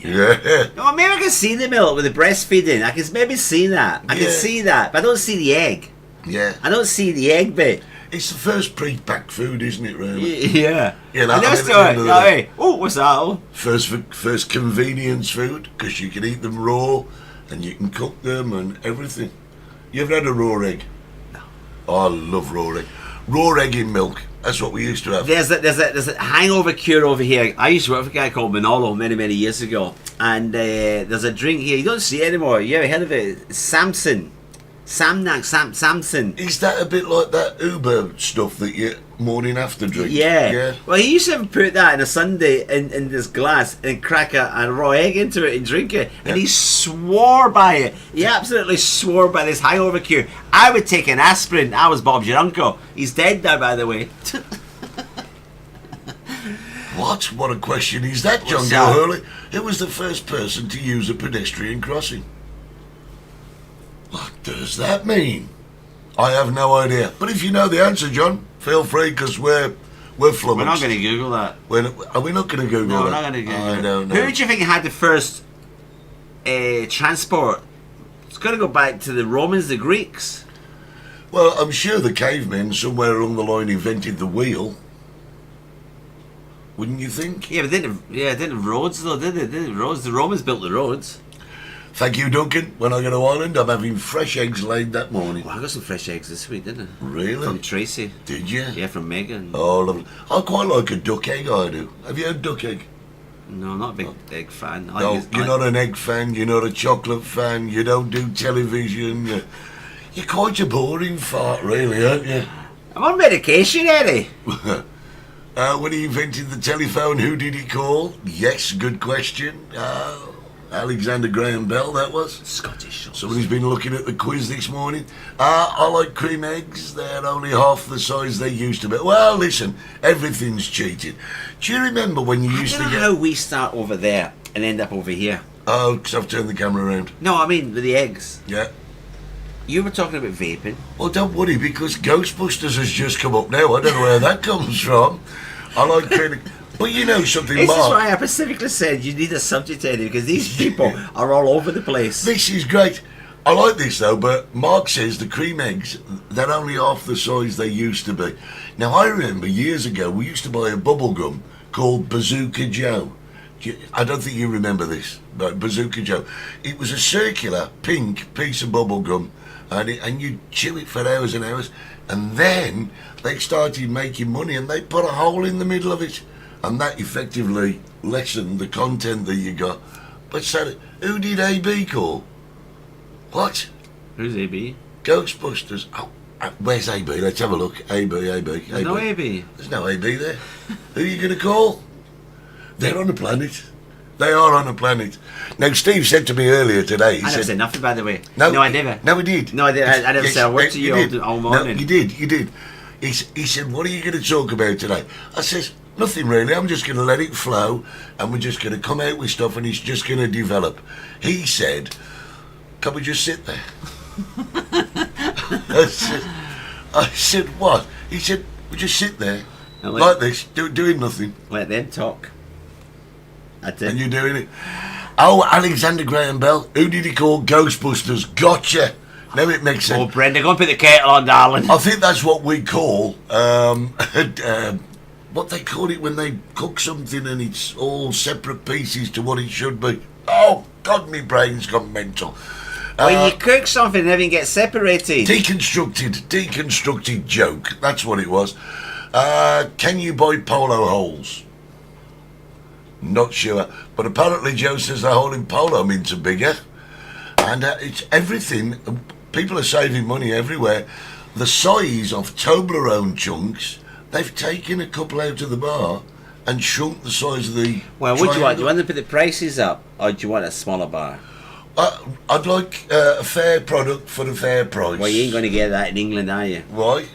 Yeah. No, maybe I can see the milk with the breastfeeding. I can maybe see that. I can Yeah. see that, but I don't see the egg. Yeah. I don't see the egg bit. It's the first pre-packed food, isn't it, really? Yeah. You know, I I never mean, saw at it. the end of the day- Hey, oh, what's that? Oh. First convenience food, because you can eat them raw and you can cook them and everything. You ever had a raw egg? No. Oh, I love raw egg. Raw egg in milk. That's what we used to have. There's a hangover cure over here. I used to work for a guy called Manolo many years ago, and there's a drink here. You don't see it anymore. You ever heard of it? Samson. Samson. Is that a bit like that Uber stuff that you morning after drink? Yeah. Well, he used to put that in a sundae in this glass and crack a raw egg into it and drink it. And he swore by it. He absolutely swore by this hangover cure. I would take an aspirin. I was Bob's your uncle. He's dead now, by the way. What? What a question is that, John What's that? Gilhurley? Who was the first person to use a pedestrian crossing? What does that mean? I have no idea. But if you know the answer, John, feel free, because we're flummoxed. We're not going to Google that. Are we not going to Google No, that? we're not going to Google I it. don't know. Who do you think had the first transport? It's got to go back to the Romans, the Greeks. Well, I'm sure the cavemen somewhere along the line invented the wheel. Wouldn't you think? Yeah, but didn't have roads though, did they? Didn't have roads. The Romans built the roads. Thank you, Duncan. When I go to Ireland, I'm having fresh eggs laid that morning. Well, I got some fresh eggs this week, didn't I? Really? From Tracy. Did you? Yeah, from Megan. Oh, lovely. I quite like a duck egg, I do. Have you had duck egg? No, not a big egg fan. I No, think you're not an egg fan, you're not a chocolate fan, you don't do television. You're quite a boring fart, really, aren't you? I'm on medication, Eddie. When he invented the telephone, who did he call? Yes, good question. Alexander Graham Bell, that was. Scottish. Somebody's been looking at the quiz this morning. I like cream eggs. They're only half the size they used to be. Well, listen, everything's cheated. Do you remember when you I used don't to know get... how we start over there and end up over here. Oh, because I've turned the camera around. No, I mean with the eggs. Yeah. You were talking about vaping. Well, don't worry, because Ghostbusters has just come up now. I don't know where that comes from. I like cream... But you know something, This Mark. is why I specifically said you need a subject, Eddie, because these people are all over the place. This is great. I like this though, but Mark says the cream eggs, they're only half the size they used to be. Now I remember years ago we used to buy a bubble gum called Bazooka Joe. I don't think you remember this, but Bazooka Joe. It was a circular pink piece of bubble gum, and you'd chew it for hours and hours, and then they started making money and they put a hole in the middle of it. and that effectively lessened the content that you got. But so, who did AB call? What? Who's AB? Ghostbusters. Oh, where's AB? Let's have a look. AB. There's no AB. There's no AB there. Who are you going to call? They're on the planet. They are on a planet. Now, Steve said to me earlier today, he I never said... said nothing, by the way. No, I never. No, he did. No, I did. I never said a word to you all morning. No, you did. He said, what are you going to talk about today? I says, nothing really. I'm just going to let it flow, and we're just going to come out with stuff, and it's just going to develop. He said, can we just sit there? I said, what? He said, we just sit there, like this, doing nothing. Let them talk. I did. And you're doing it. Oh, Alexander Graham Bell. Who did he call Ghostbusters? Gotcha. Now it makes sense. Oh, Brenda, go and put the kettle on, darling. I think that's what we call, what they call it when they cook something and it's all separate pieces to what it should be. Oh, God, my brain's gone mental. When you cook something and everything gets separated. Deconstructed joke. That's what it was. Can you buy polo holes? Not sure. But apparently Joe says they're holding polo mints are bigger. And it's everything. People are saving money everywhere. The size of Toblerone chunks, they've taken a couple out of the bar and shrunk the size of the... Well, what do you want? Do you want to put the prices up, or do you want a smaller bar? I'd like a fair product for the fair price. Well, you ain't going to get that in England, are you? Why?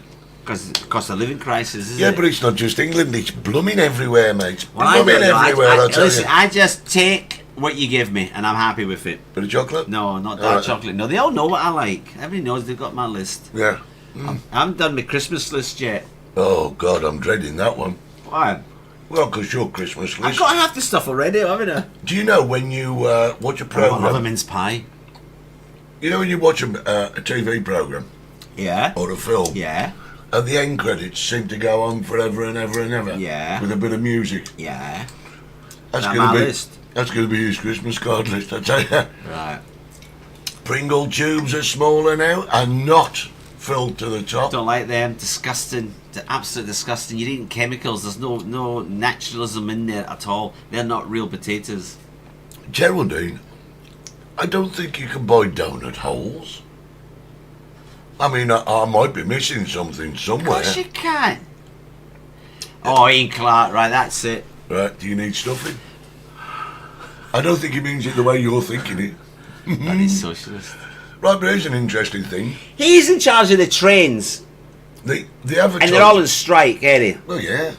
Because the cost of living crisis, isn't it? Yeah, but it's not just England, it's blooming everywhere, mate. Well, blooming everywhere, I tell listen, you. I just take what you give me, and I'm happy with it. Bit of chocolate? No, not dark chocolate. No, they all know what I like. Everybody knows they've got my list. Yeah. I haven't done my Christmas list yet. Oh, God, I'm dreading that one. Why? Well, because your Christmas list... I've got half the stuff already, haven't I? Do you know when you watch a I programme... love a mince pie. You know when you watch a TV programme Yeah. or a film, Yeah. and the end credits seem to go on forever and ever and ever, Yeah. with a bit of music. Yeah. That's That going my to be list. that's going to be his Christmas card list, I tell you. Right. Pringle tubes are smaller now and not filled to the top. Don't like them. Disgusting. They're absolutely disgusting. You're eating chemicals. There's no naturalism in there at all. They're not real potatoes. Geraldine, I don't think you can buy donut holes. I mean, I might be missing something Of somewhere. course you can. Oh, Ian Clark. Right, that's it. Right, do you need stuffing? I don't think he means it the way you're thinking it. That is socialist. Right, but here's an interesting thing. He's in charge of the trains, The advertising... and they're all in strike, Eddie. Well, yeah.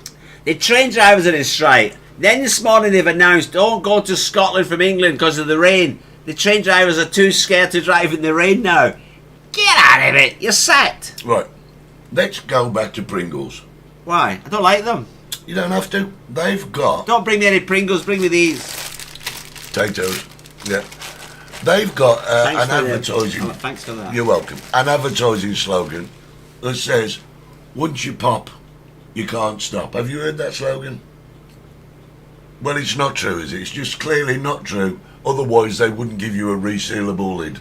The train drivers are in strike. Then this morning they've announced, don't go to Scotland from England because of the rain. The train drivers are too scared to drive in the rain now. Get out of it. You're sacked. Right, let's go back to Pringles. Why? I don't like them. You don't have to. They've got... Don't bring me any Pringles. Bring me these. Potatoes. Yeah. They've got an advertising... Oh, thanks for that. You're welcome. An advertising slogan that says, once you pop, you can't stop. Have you heard that slogan? Well, it's not true, is it? It's just clearly not true. Otherwise, they wouldn't give you a resealable lid.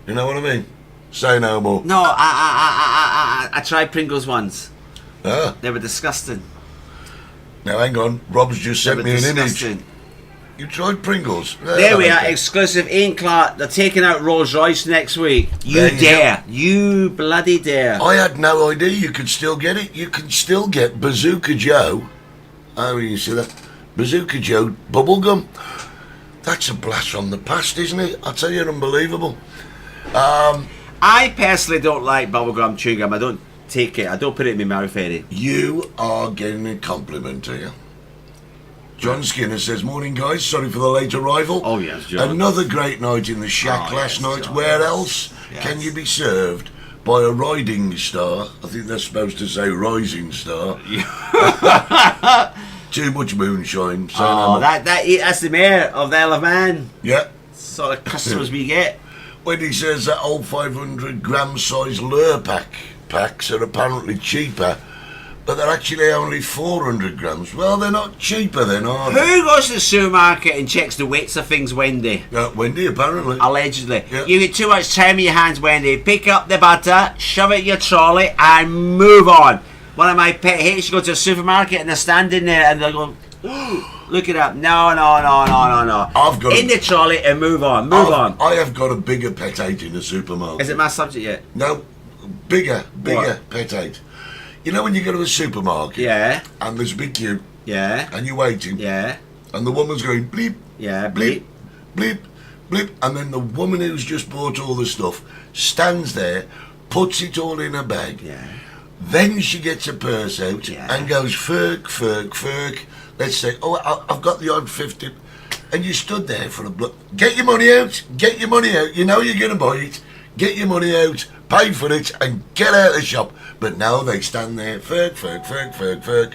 You know what I mean? Say no more. No, I tried Pringles once. Ah, They were disgusting. now hang on. Rob's just They sent were me an image. disgusting. You tried Pringles? There we are, Okay. exclusive. Ian Clark, they're taking out Rolls Royce next week. You There you dare. You bloody dare. I had no idea you could still get it. You can still get Bazooka Joe. Oh, you see that? Bazooka Joe bubblegum. That's a blast from the past, isn't it? I tell you, unbelievable. I personally don't like bubblegum chewing gum. I don't take it. I don't put it in my mouth, Eddie. You are getting a compliment here. John Skinner says, morning guys, sorry for the late arrival. Oh, yes, John. Another great night in the shack Oh, last yes, night. John, Where yes, else yes. can you be served by a riding star? I think they're supposed to say rising star. Too much moonshine. Say no Oh, more. that's the mayor of the Isle of Man. Yeah. Sort of customers we get. When he says that old 500 gram size lure packs are apparently cheaper, but they're actually only 400 grams. Well, they're not cheaper then, are they? Who goes to the supermarket and checks the weights of things, Wendy? Wendy, apparently. Allegedly. Yeah. You get too much time in your hands, Wendy. Pick up the butter, shove it in your trolley, and move on. One of my pet hates, you go to a supermarket and they're standing there and they're going, look it up. No. I've got in the trolley and move on. I have got a bigger pet hate in the supermarket. Is it my subject yet? No, bigger What? pet hate. You know when you go to a supermarket, Yeah. and there's a big queue, Yeah. and you're waiting, Yeah. and the woman's going bleep, Yeah. bleep, bleep, bleep, and then the woman who's just bought all the stuff stands there, puts it all in a bag. Yeah. Then she gets a purse out Yeah. and goes, Ferk. Let's say, I've got the odd 50. And you stood there for a block. Get your money out. You know you're going to buy it. Get your money out, pay for it, and get out of the shop. But now they stand there, Ferk.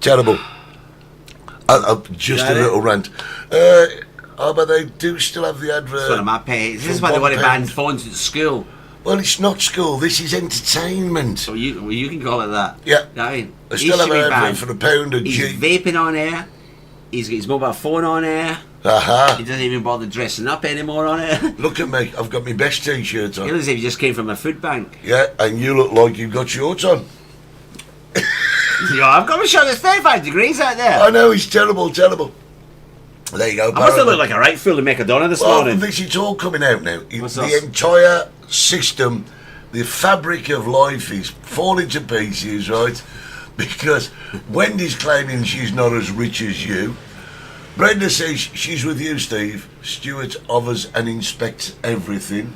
Terrible. Just Got a it? little rant. But they do still have the advert. It's one of my pet hates. This is for why they want to £1. ban phones at school. Well, it's not school. This is entertainment. So you can call it that. Yeah. I mean, I he still have should be an advert banned. for £1 a He's G. vaping on air. He's got his mobile phone on air. Aha. He doesn't even bother dressing up anymore on it. Look at me. I've got my best t-shirt He on. looks as if he just came from a food bank. Yeah, and you look like you've got shorts on. Yo, I've got to show there's 35 degrees out there. I know, it's terrible. There you go. I must have looked like a right fool in Mercadona this Well, morning. this is all coming out now. What's The that? entire system, the fabric of life is falling to pieces, right? Because Wendy's claiming she's not as rich as you. Brenda says she's with you, Steve. Stuart hovers and inspects everything.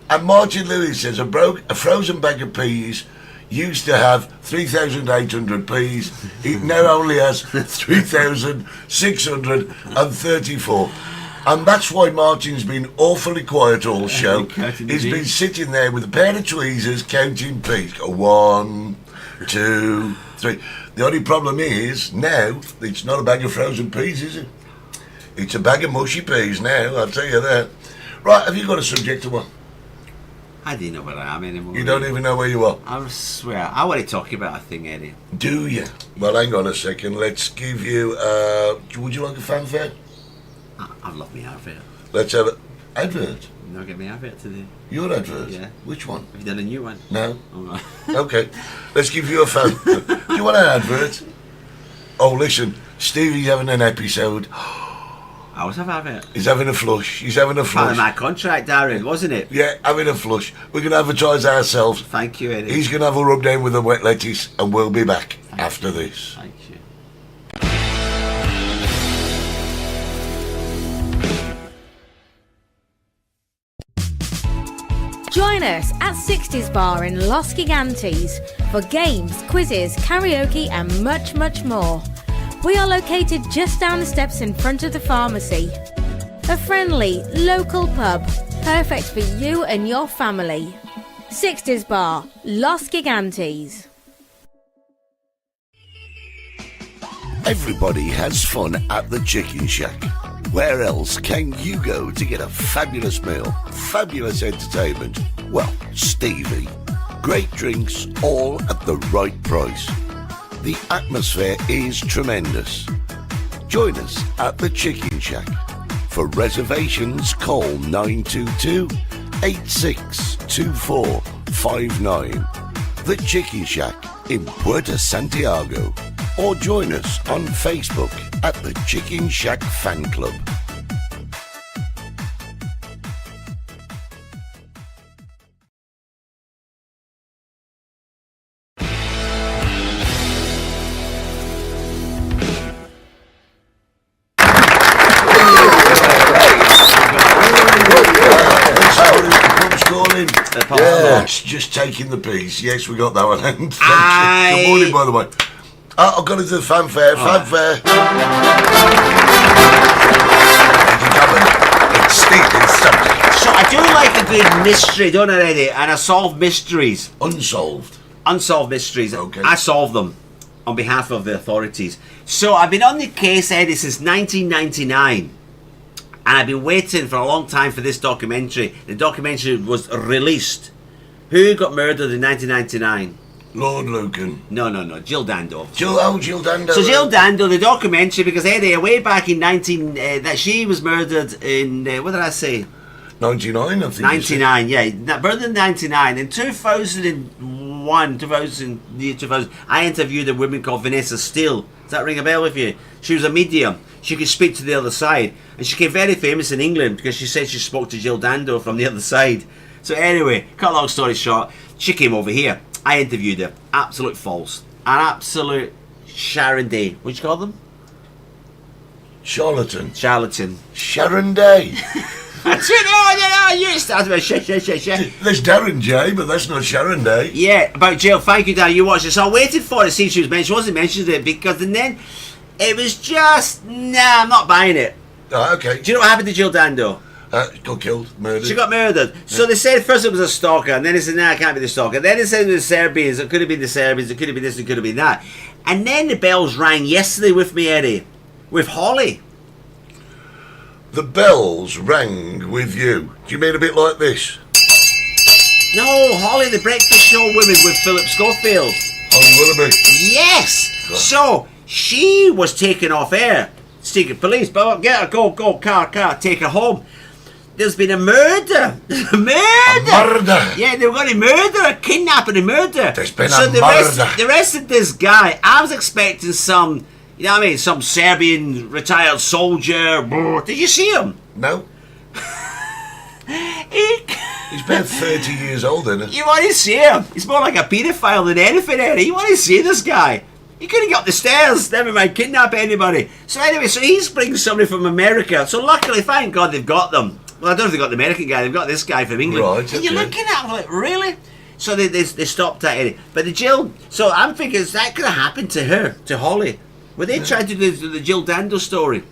And Martin Lewis says a frozen bag of peas used to have 3,800 peas. It now only has 3,634. And that's why Martin's been awfully quiet all show. Counting He's the been peas. sitting there with a pair of tweezers counting peas. Go 1, 2, 3. The only problem is, now, it's not a bag of frozen peas, is it? It's a bag of mushy peas now, I'll tell you that. Right, have you got a subject or what? I don't know where I am anymore. You don't even know where you are. I swear, I want to talk about a thing, Eddie. Do you? Well, hang on a second. Let's give you, would you like a fanfare? I've loved my outfit. Let's have an advert. Now get my outfit today. Your advert? Yeah. Which one? Have you done a new one? No? Oh, no. Okay. Let's give you a phone. Do you want an advert? Oh, listen. Stevie's having an episode. I always have outfit. He's having a flush. He's having a Part of flush. my contract, Darren, wasn't it? Yeah, having a flush. We're going to advertise ourselves. Thank you, Eddie. He's going to have a rub down with a wet lettuce, and we'll be back after this. Thank you. Join us at 60s Bar in Los Gigantes for games, quizzes, karaoke and much more. We are located just down the steps in front of the pharmacy. A friendly, local pub, perfect for you and your family. 60s Bar, Los Gigantes. Everybody has fun at the Chicken Shack. Where else can you go to get a fabulous meal, fabulous entertainment? Well, Stevie. Great drinks, all at the right price. The atmosphere is tremendous. Join us at the Chicken Shack. For reservations, call 922 862459. The Chicken Shack in Puerto Santiago. Or join us on Facebook at the Chicken Shack Fan Club. Yeah, it's just taking the piece. Yes, we got that one. And thank Aye. you. Good morning, by the way. I've got to do the fanfare. Fanfare. It's Stephen's subject. So I do like a good mystery, don't I, Eddie? And I solve mysteries. Unsolved. Unsolved mysteries. Okay. I solve them on behalf of the authorities. So I've been on the case, Eddie, since 1999. And I've been waiting for a long time for this documentary. The documentary was released. Who got murdered in 1999? Lord Lucan. No. Jill Dando. Jill Dando. So Jill Dando, the documentary, because Eddie, way back in that she was murdered in, what did I say? 99, I think. 99, yeah. Murdered in 99. In 2001, 2001, year 2000, I interviewed a woman called Vanessa Steele. Does that ring a bell with you? She was a medium. She could speak to the other side. And she became very famous in England because she said she spoke to Jill Dando from the other side. So anyway, cut a long story short, she came over here. I interviewed her. Absolute false. An absolute Sharon Day. What'd you call them? Charlatan. Charlatan. Sharon Day. You started with shit. There's Darren J, but that's not Sharon Day. Yeah, about Jill. Thank you, Dan. You watched it. So I waited for it to see if she was mentioned. She wasn't mentioned it because, and then it was just, nah, I'm not buying it. Oh, okay. Do you know what happened to Jill Dando? Got killed, murdered. She got murdered. So they said first it was a stalker, and then they said, nah, it can't be the stalker. Then they said it was Serbians. It could have been the Serbians. It could have been this. It could have been that. And then the bells rang yesterday with me, Eddie, with Holly. The bells rang with you. Do you mean a bit like this? No, Holly, the breakfast show women with Philip Schofield. Holly Willoughby. Yes. God. So she was taken off air. Secret police, but get her, go, car, take her home. There's been a murder. A murder. Yeah, they were going to murder her, kidnap and murder. There's been so a they murder. arrested this guy. I was expecting some, you know what I mean, some Serbian retired soldier. Did you see him? No. He's about 30 years old, isn't he? You want to see him? He's more like a paedophile than anything, Eddie. You want to see this guy? He couldn't get up the stairs, never mind kidnap anybody. So anyway, so he's bringing somebody from America. So luckily, thank God they've got them. Well, I don't know if they've got the American guy, they've got this guy from England. Right, and you're okay. looking at him like, really? So they stopped that, Eddie. But the Jill, so I'm thinking, is that going to happen to her, to Holly? Were they trying to do the Jill Dando story?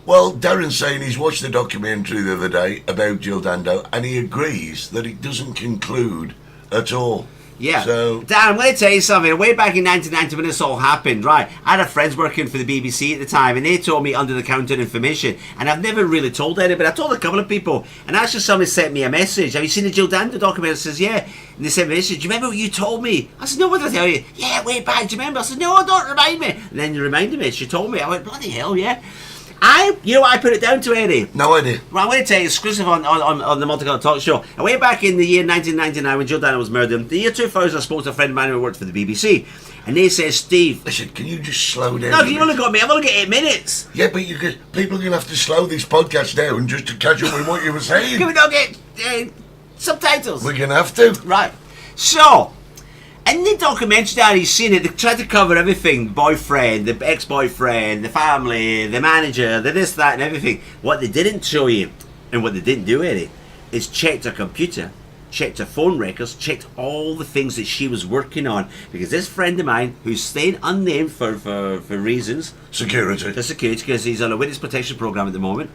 Well, Darren's saying he's watched the documentary the other day about Jill Dando, and he agrees that it doesn't conclude at all. Yeah. So, Dan, I'm going to tell you something. Way back in 1990 when this all happened, right, I had a friends working for the BBC at the time, and they told me under-the-counter information, and I've never really told anybody. I told a couple of people, and actually somebody sent me a message. Have you seen the Jill Dando documentary? I says, yeah. And they sent me a message. Do you remember what you told me? I said, no, what did I tell you? Yeah, way back. Do you remember? I said, no, don't remind me. And then you reminded me. She told me. I went, bloody hell, yeah. You know what I put it down to, Eddie? no idea. Well, I'm going to tell you, exclusive on the Multicoloured Talk Show. And way back in the year 1999 when Jill Dando was murdered, the year 2000, I spoke to a friend of mine who worked for the BBC. And they said, Steve... Listen, can you just slow down? No, a you bit? only got me. I've only got 8 minutes. Yeah, but people are going to have to slow this podcast down just to catch up with what you were saying. Can we not get subtitles? We're going to have to. Right. So, in the documentary that he's seen it, they tried to cover everything. Boyfriend, the ex-boyfriend, the family, the manager, the this, that, and everything. What they didn't show you, and what they didn't do, Eddie, is checked her computer, checked her phone records, checked all the things that she was working on. Because this friend of mine, who's staying unnamed for reasons, Security. for security, because he's on a witness protection program at the moment,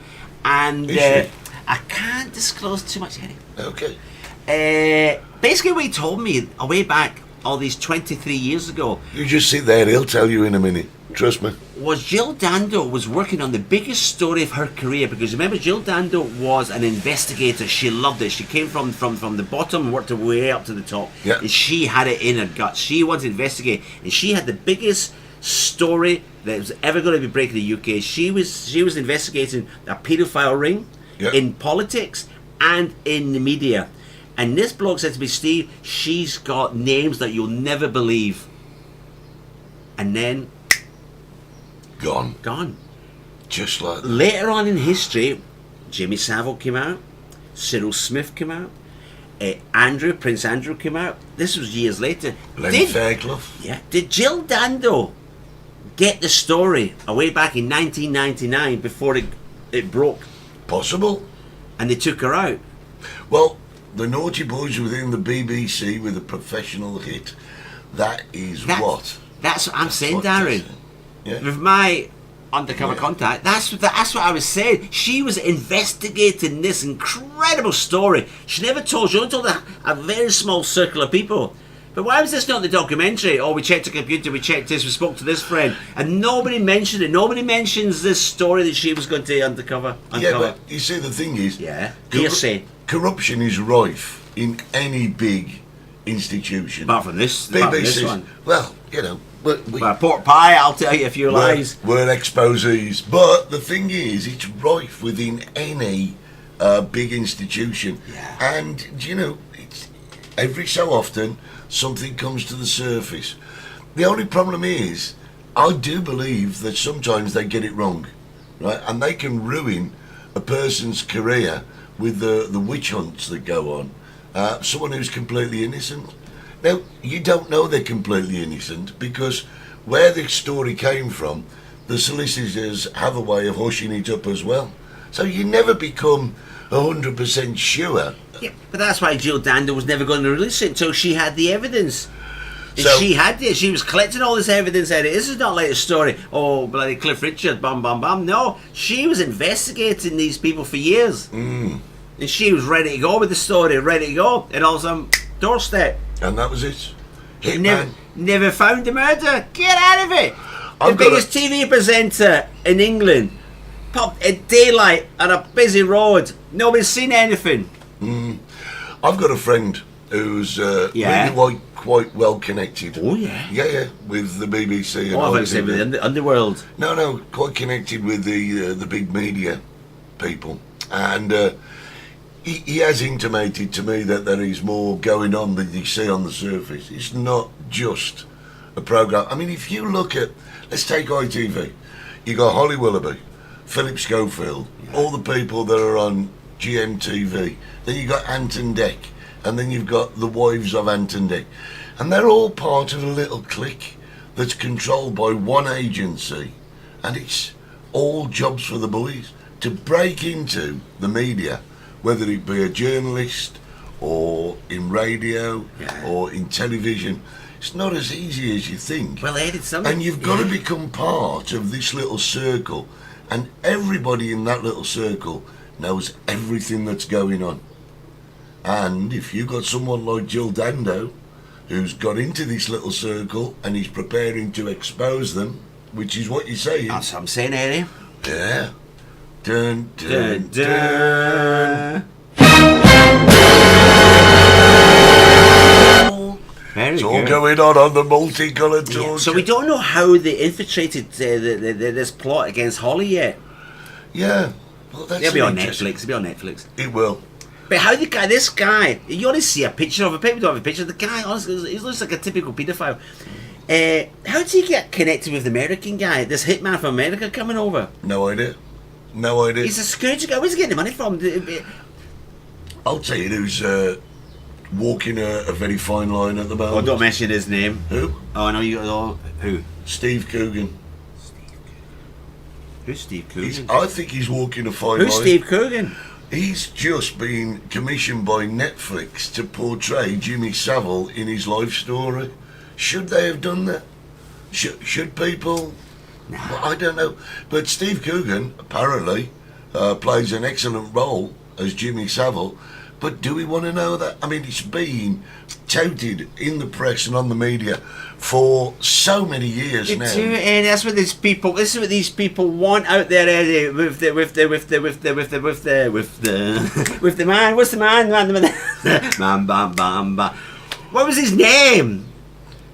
and Is she? I can't disclose too much, Eddie. Okay. Basically what he told me way back all these 23 years ago You just sit there, he'll tell you in a minute. Trust me. was Jill Dando was working on the biggest story of her career, because remember Jill Dando was an investigator. She loved it. She came from the bottom and worked her way up to the top. Yeah. And she had it in her guts. She wanted to investigate, and she had the biggest story that was ever going to be breaking the UK. She was investigating a paedophile ring Yeah. in politics and in the media. And this bloke said to me, Steve, she's got names that you'll never believe. And then Gone. Just like that. later on in history, Jimmy Savile came out, Cyril Smith came out, Prince Andrew came out. This was years later. Lenny Fairclough. Yeah. Did Jill Dando get the story away back in 1999 before it broke Possible. and they took her out? Well, the Naughty Boys within the BBC with a professional hit. That's what I'm saying, what Darren. they say. Yeah. With my undercover Yeah. contact, that's what I was saying. She was investigating this incredible story. She never told. She only told a very small circle of people. But why was this not in the documentary? Oh, we checked the computer, we checked this, we spoke to this friend, and nobody mentioned it. Nobody mentions this story that she was going to uncover. Yeah, but you see, the thing is, Yeah. Hearsay. corruption is rife in any big institution. Apart from this BBC's, one. well, you know, Well, pork pie, I'll tell you a few lies. we're exposees. But the thing is, it's rife within any big institution. Yeah. And, you know, it's every so often something comes to the surface. The only problem is, I do believe that sometimes they get it wrong, right? And they can ruin a person's career with the witch hunts that go on. Someone who's completely innocent. Now, you don't know they're completely innocent because where the story came from, the solicitors have a way of hushing it up as well. So you never become 100% sure. Yeah, but that's why Jill Dando was never going to release it until she had the evidence. And So- she was collecting all this evidence out of it. This is not like a story, oh, bloody Cliff Richard, bam, bam, bam. No, she was investigating these people for years. And she was ready to go with the story, ready to go. And all of a sudden, doorstep. And that was it. Never found the murder. Get out of it. I've The got biggest TV presenter in England. Popped at daylight on a busy road. Nobody's seen anything. I've got a friend who's Yeah. really quite well connected. Oh, yeah. Yeah, with the BBC and Oh, I all thought you said with the underworld. No, quite connected with the big media people. And he has intimated to me that there is more going on than you see on the surface. It's not just a programme. I mean, if you look at, let's take ITV. You got Holly Willoughby, Philip Schofield, all the people that are on GMTV. Then you got Anton Deck, and then you've got the wives of Anton Deck. And they're all part of a little clique that's controlled by one agency, and it's all jobs for the boys. To break into the media, whether it be a journalist or in radio or in television, it's not as easy as you think. Well, they did something. And you've got to become part of this little circle, and everybody in that little circle knows everything that's going on. And if you've got someone like Jill Dando, who's got into this little circle and is preparing to expose them, which is what you're saying. That's what I'm saying, Eddie. Yeah. Dun, dun, Dun, dun. Very It's all good. going on the multicoloured Yeah, talk. so we don't know how they infiltrated this plot against Holly yet. Yeah. Well, that's It'll be on interesting- Netflix. It'll be on Netflix. It will. But how this guy, you only see a picture of him. People don't have a picture. The guy, honestly, he looks like a typical paedophile. How did he get connected with the American guy? This hitman from America coming over. No idea. No idea. He's a Scrooge guy. Where's he getting the money from? I'll tell you who's walking a very fine line at the Oh, moment. don't mention his name. Who? Oh, I know you. Oh, who? Steve Coogan. Who's Steve Coogan? I think he's walking a fine Who's line. Steve Coogan? He's just been commissioned by Netflix to portray Jimmy Savile in his life story. Should they have done that? Should people? Well, I don't know. But Steve Coogan apparently plays an excellent role as Jimmy Savile. But do we want to know that? I mean, it's been touted in the press and on the media for so many years now. And that's what these people. This is what these people want out there, Eddie. With the man. What's the man? Man, bam, bam, bam. What was his name?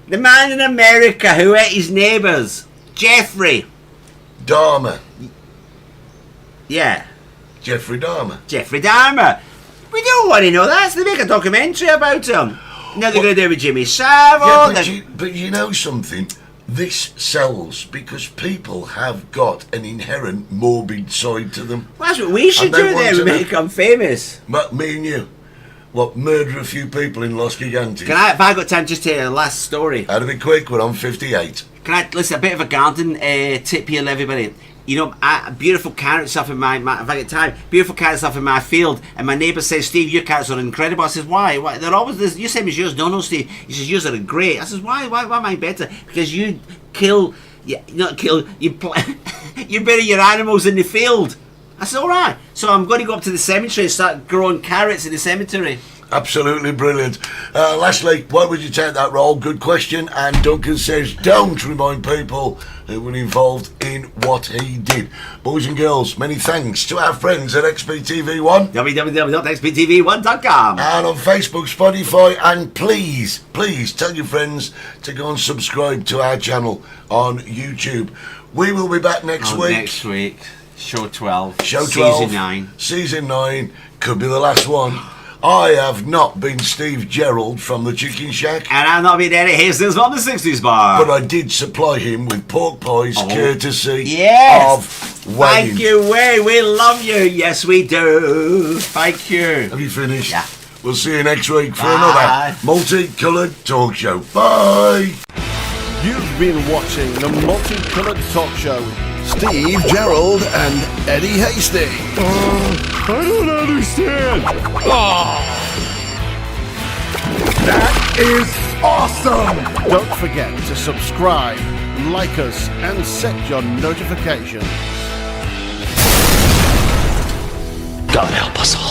The man in America who ate his neighbours. Jeffrey. Dahmer. Yeah, Jeffrey Dahmer. Jeffrey Dahmer. We don't want to know that. So they make a documentary about him. Now they're going to do it with Jimmy Savile. Yeah, they're- but you know something? This sells because people have got an inherent morbid side to them. Well, that's what we should And they do want then. to We know- make them famous. But me and you, what, murder a few people in Los Gigantes? Can I, if I got time, just tell you the last story? Had to be quick, we're on 58. Can I listen? A bit of a garden tip here, everybody. You know, beautiful carrots off in my if I get time, beautiful carrots off in my field, and my neighbour says, "Steve, your carrots are incredible." I says, "Why? Why? They're always this. You same as yours." No, Steve. He says, "Yours are great." I says, "Why? Why am I better?" Because you kill, not kill. You you bury your animals in the field. I said, "All right." So I'm going to go up to the cemetery and start growing carrots in the cemetery. Absolutely brilliant. Lastly, why would you take that role? Good question. And Duncan says, don't remind people who were involved in what he did. Boys and girls, many thanks to our friends at XBTV1 www.xbtv1.com. and on Facebook, Spotify, and please tell your friends to go and subscribe to our channel on YouTube. We will be back next week. Next week, show 12. Show 12. Season 9. Season 9 could be the last one. I have not been Steve Gerald from the Chicken Shack, And I'm not being Eddie Hastings from the 60s bar. but I did supply him with pork pies courtesy Yes. of Wayne. Thank you, Wayne. We love you. Yes, we do. Thank you. Have you finished? Yeah. We'll see you next week for Bye. another multicoloured talk show. Bye. You've been watching the Multicoloured Talk Show with Steve Gerald and Eddie Hastings. I don't understand. That is awesome. Don't forget to subscribe, like us, and set your notifications. God help us all.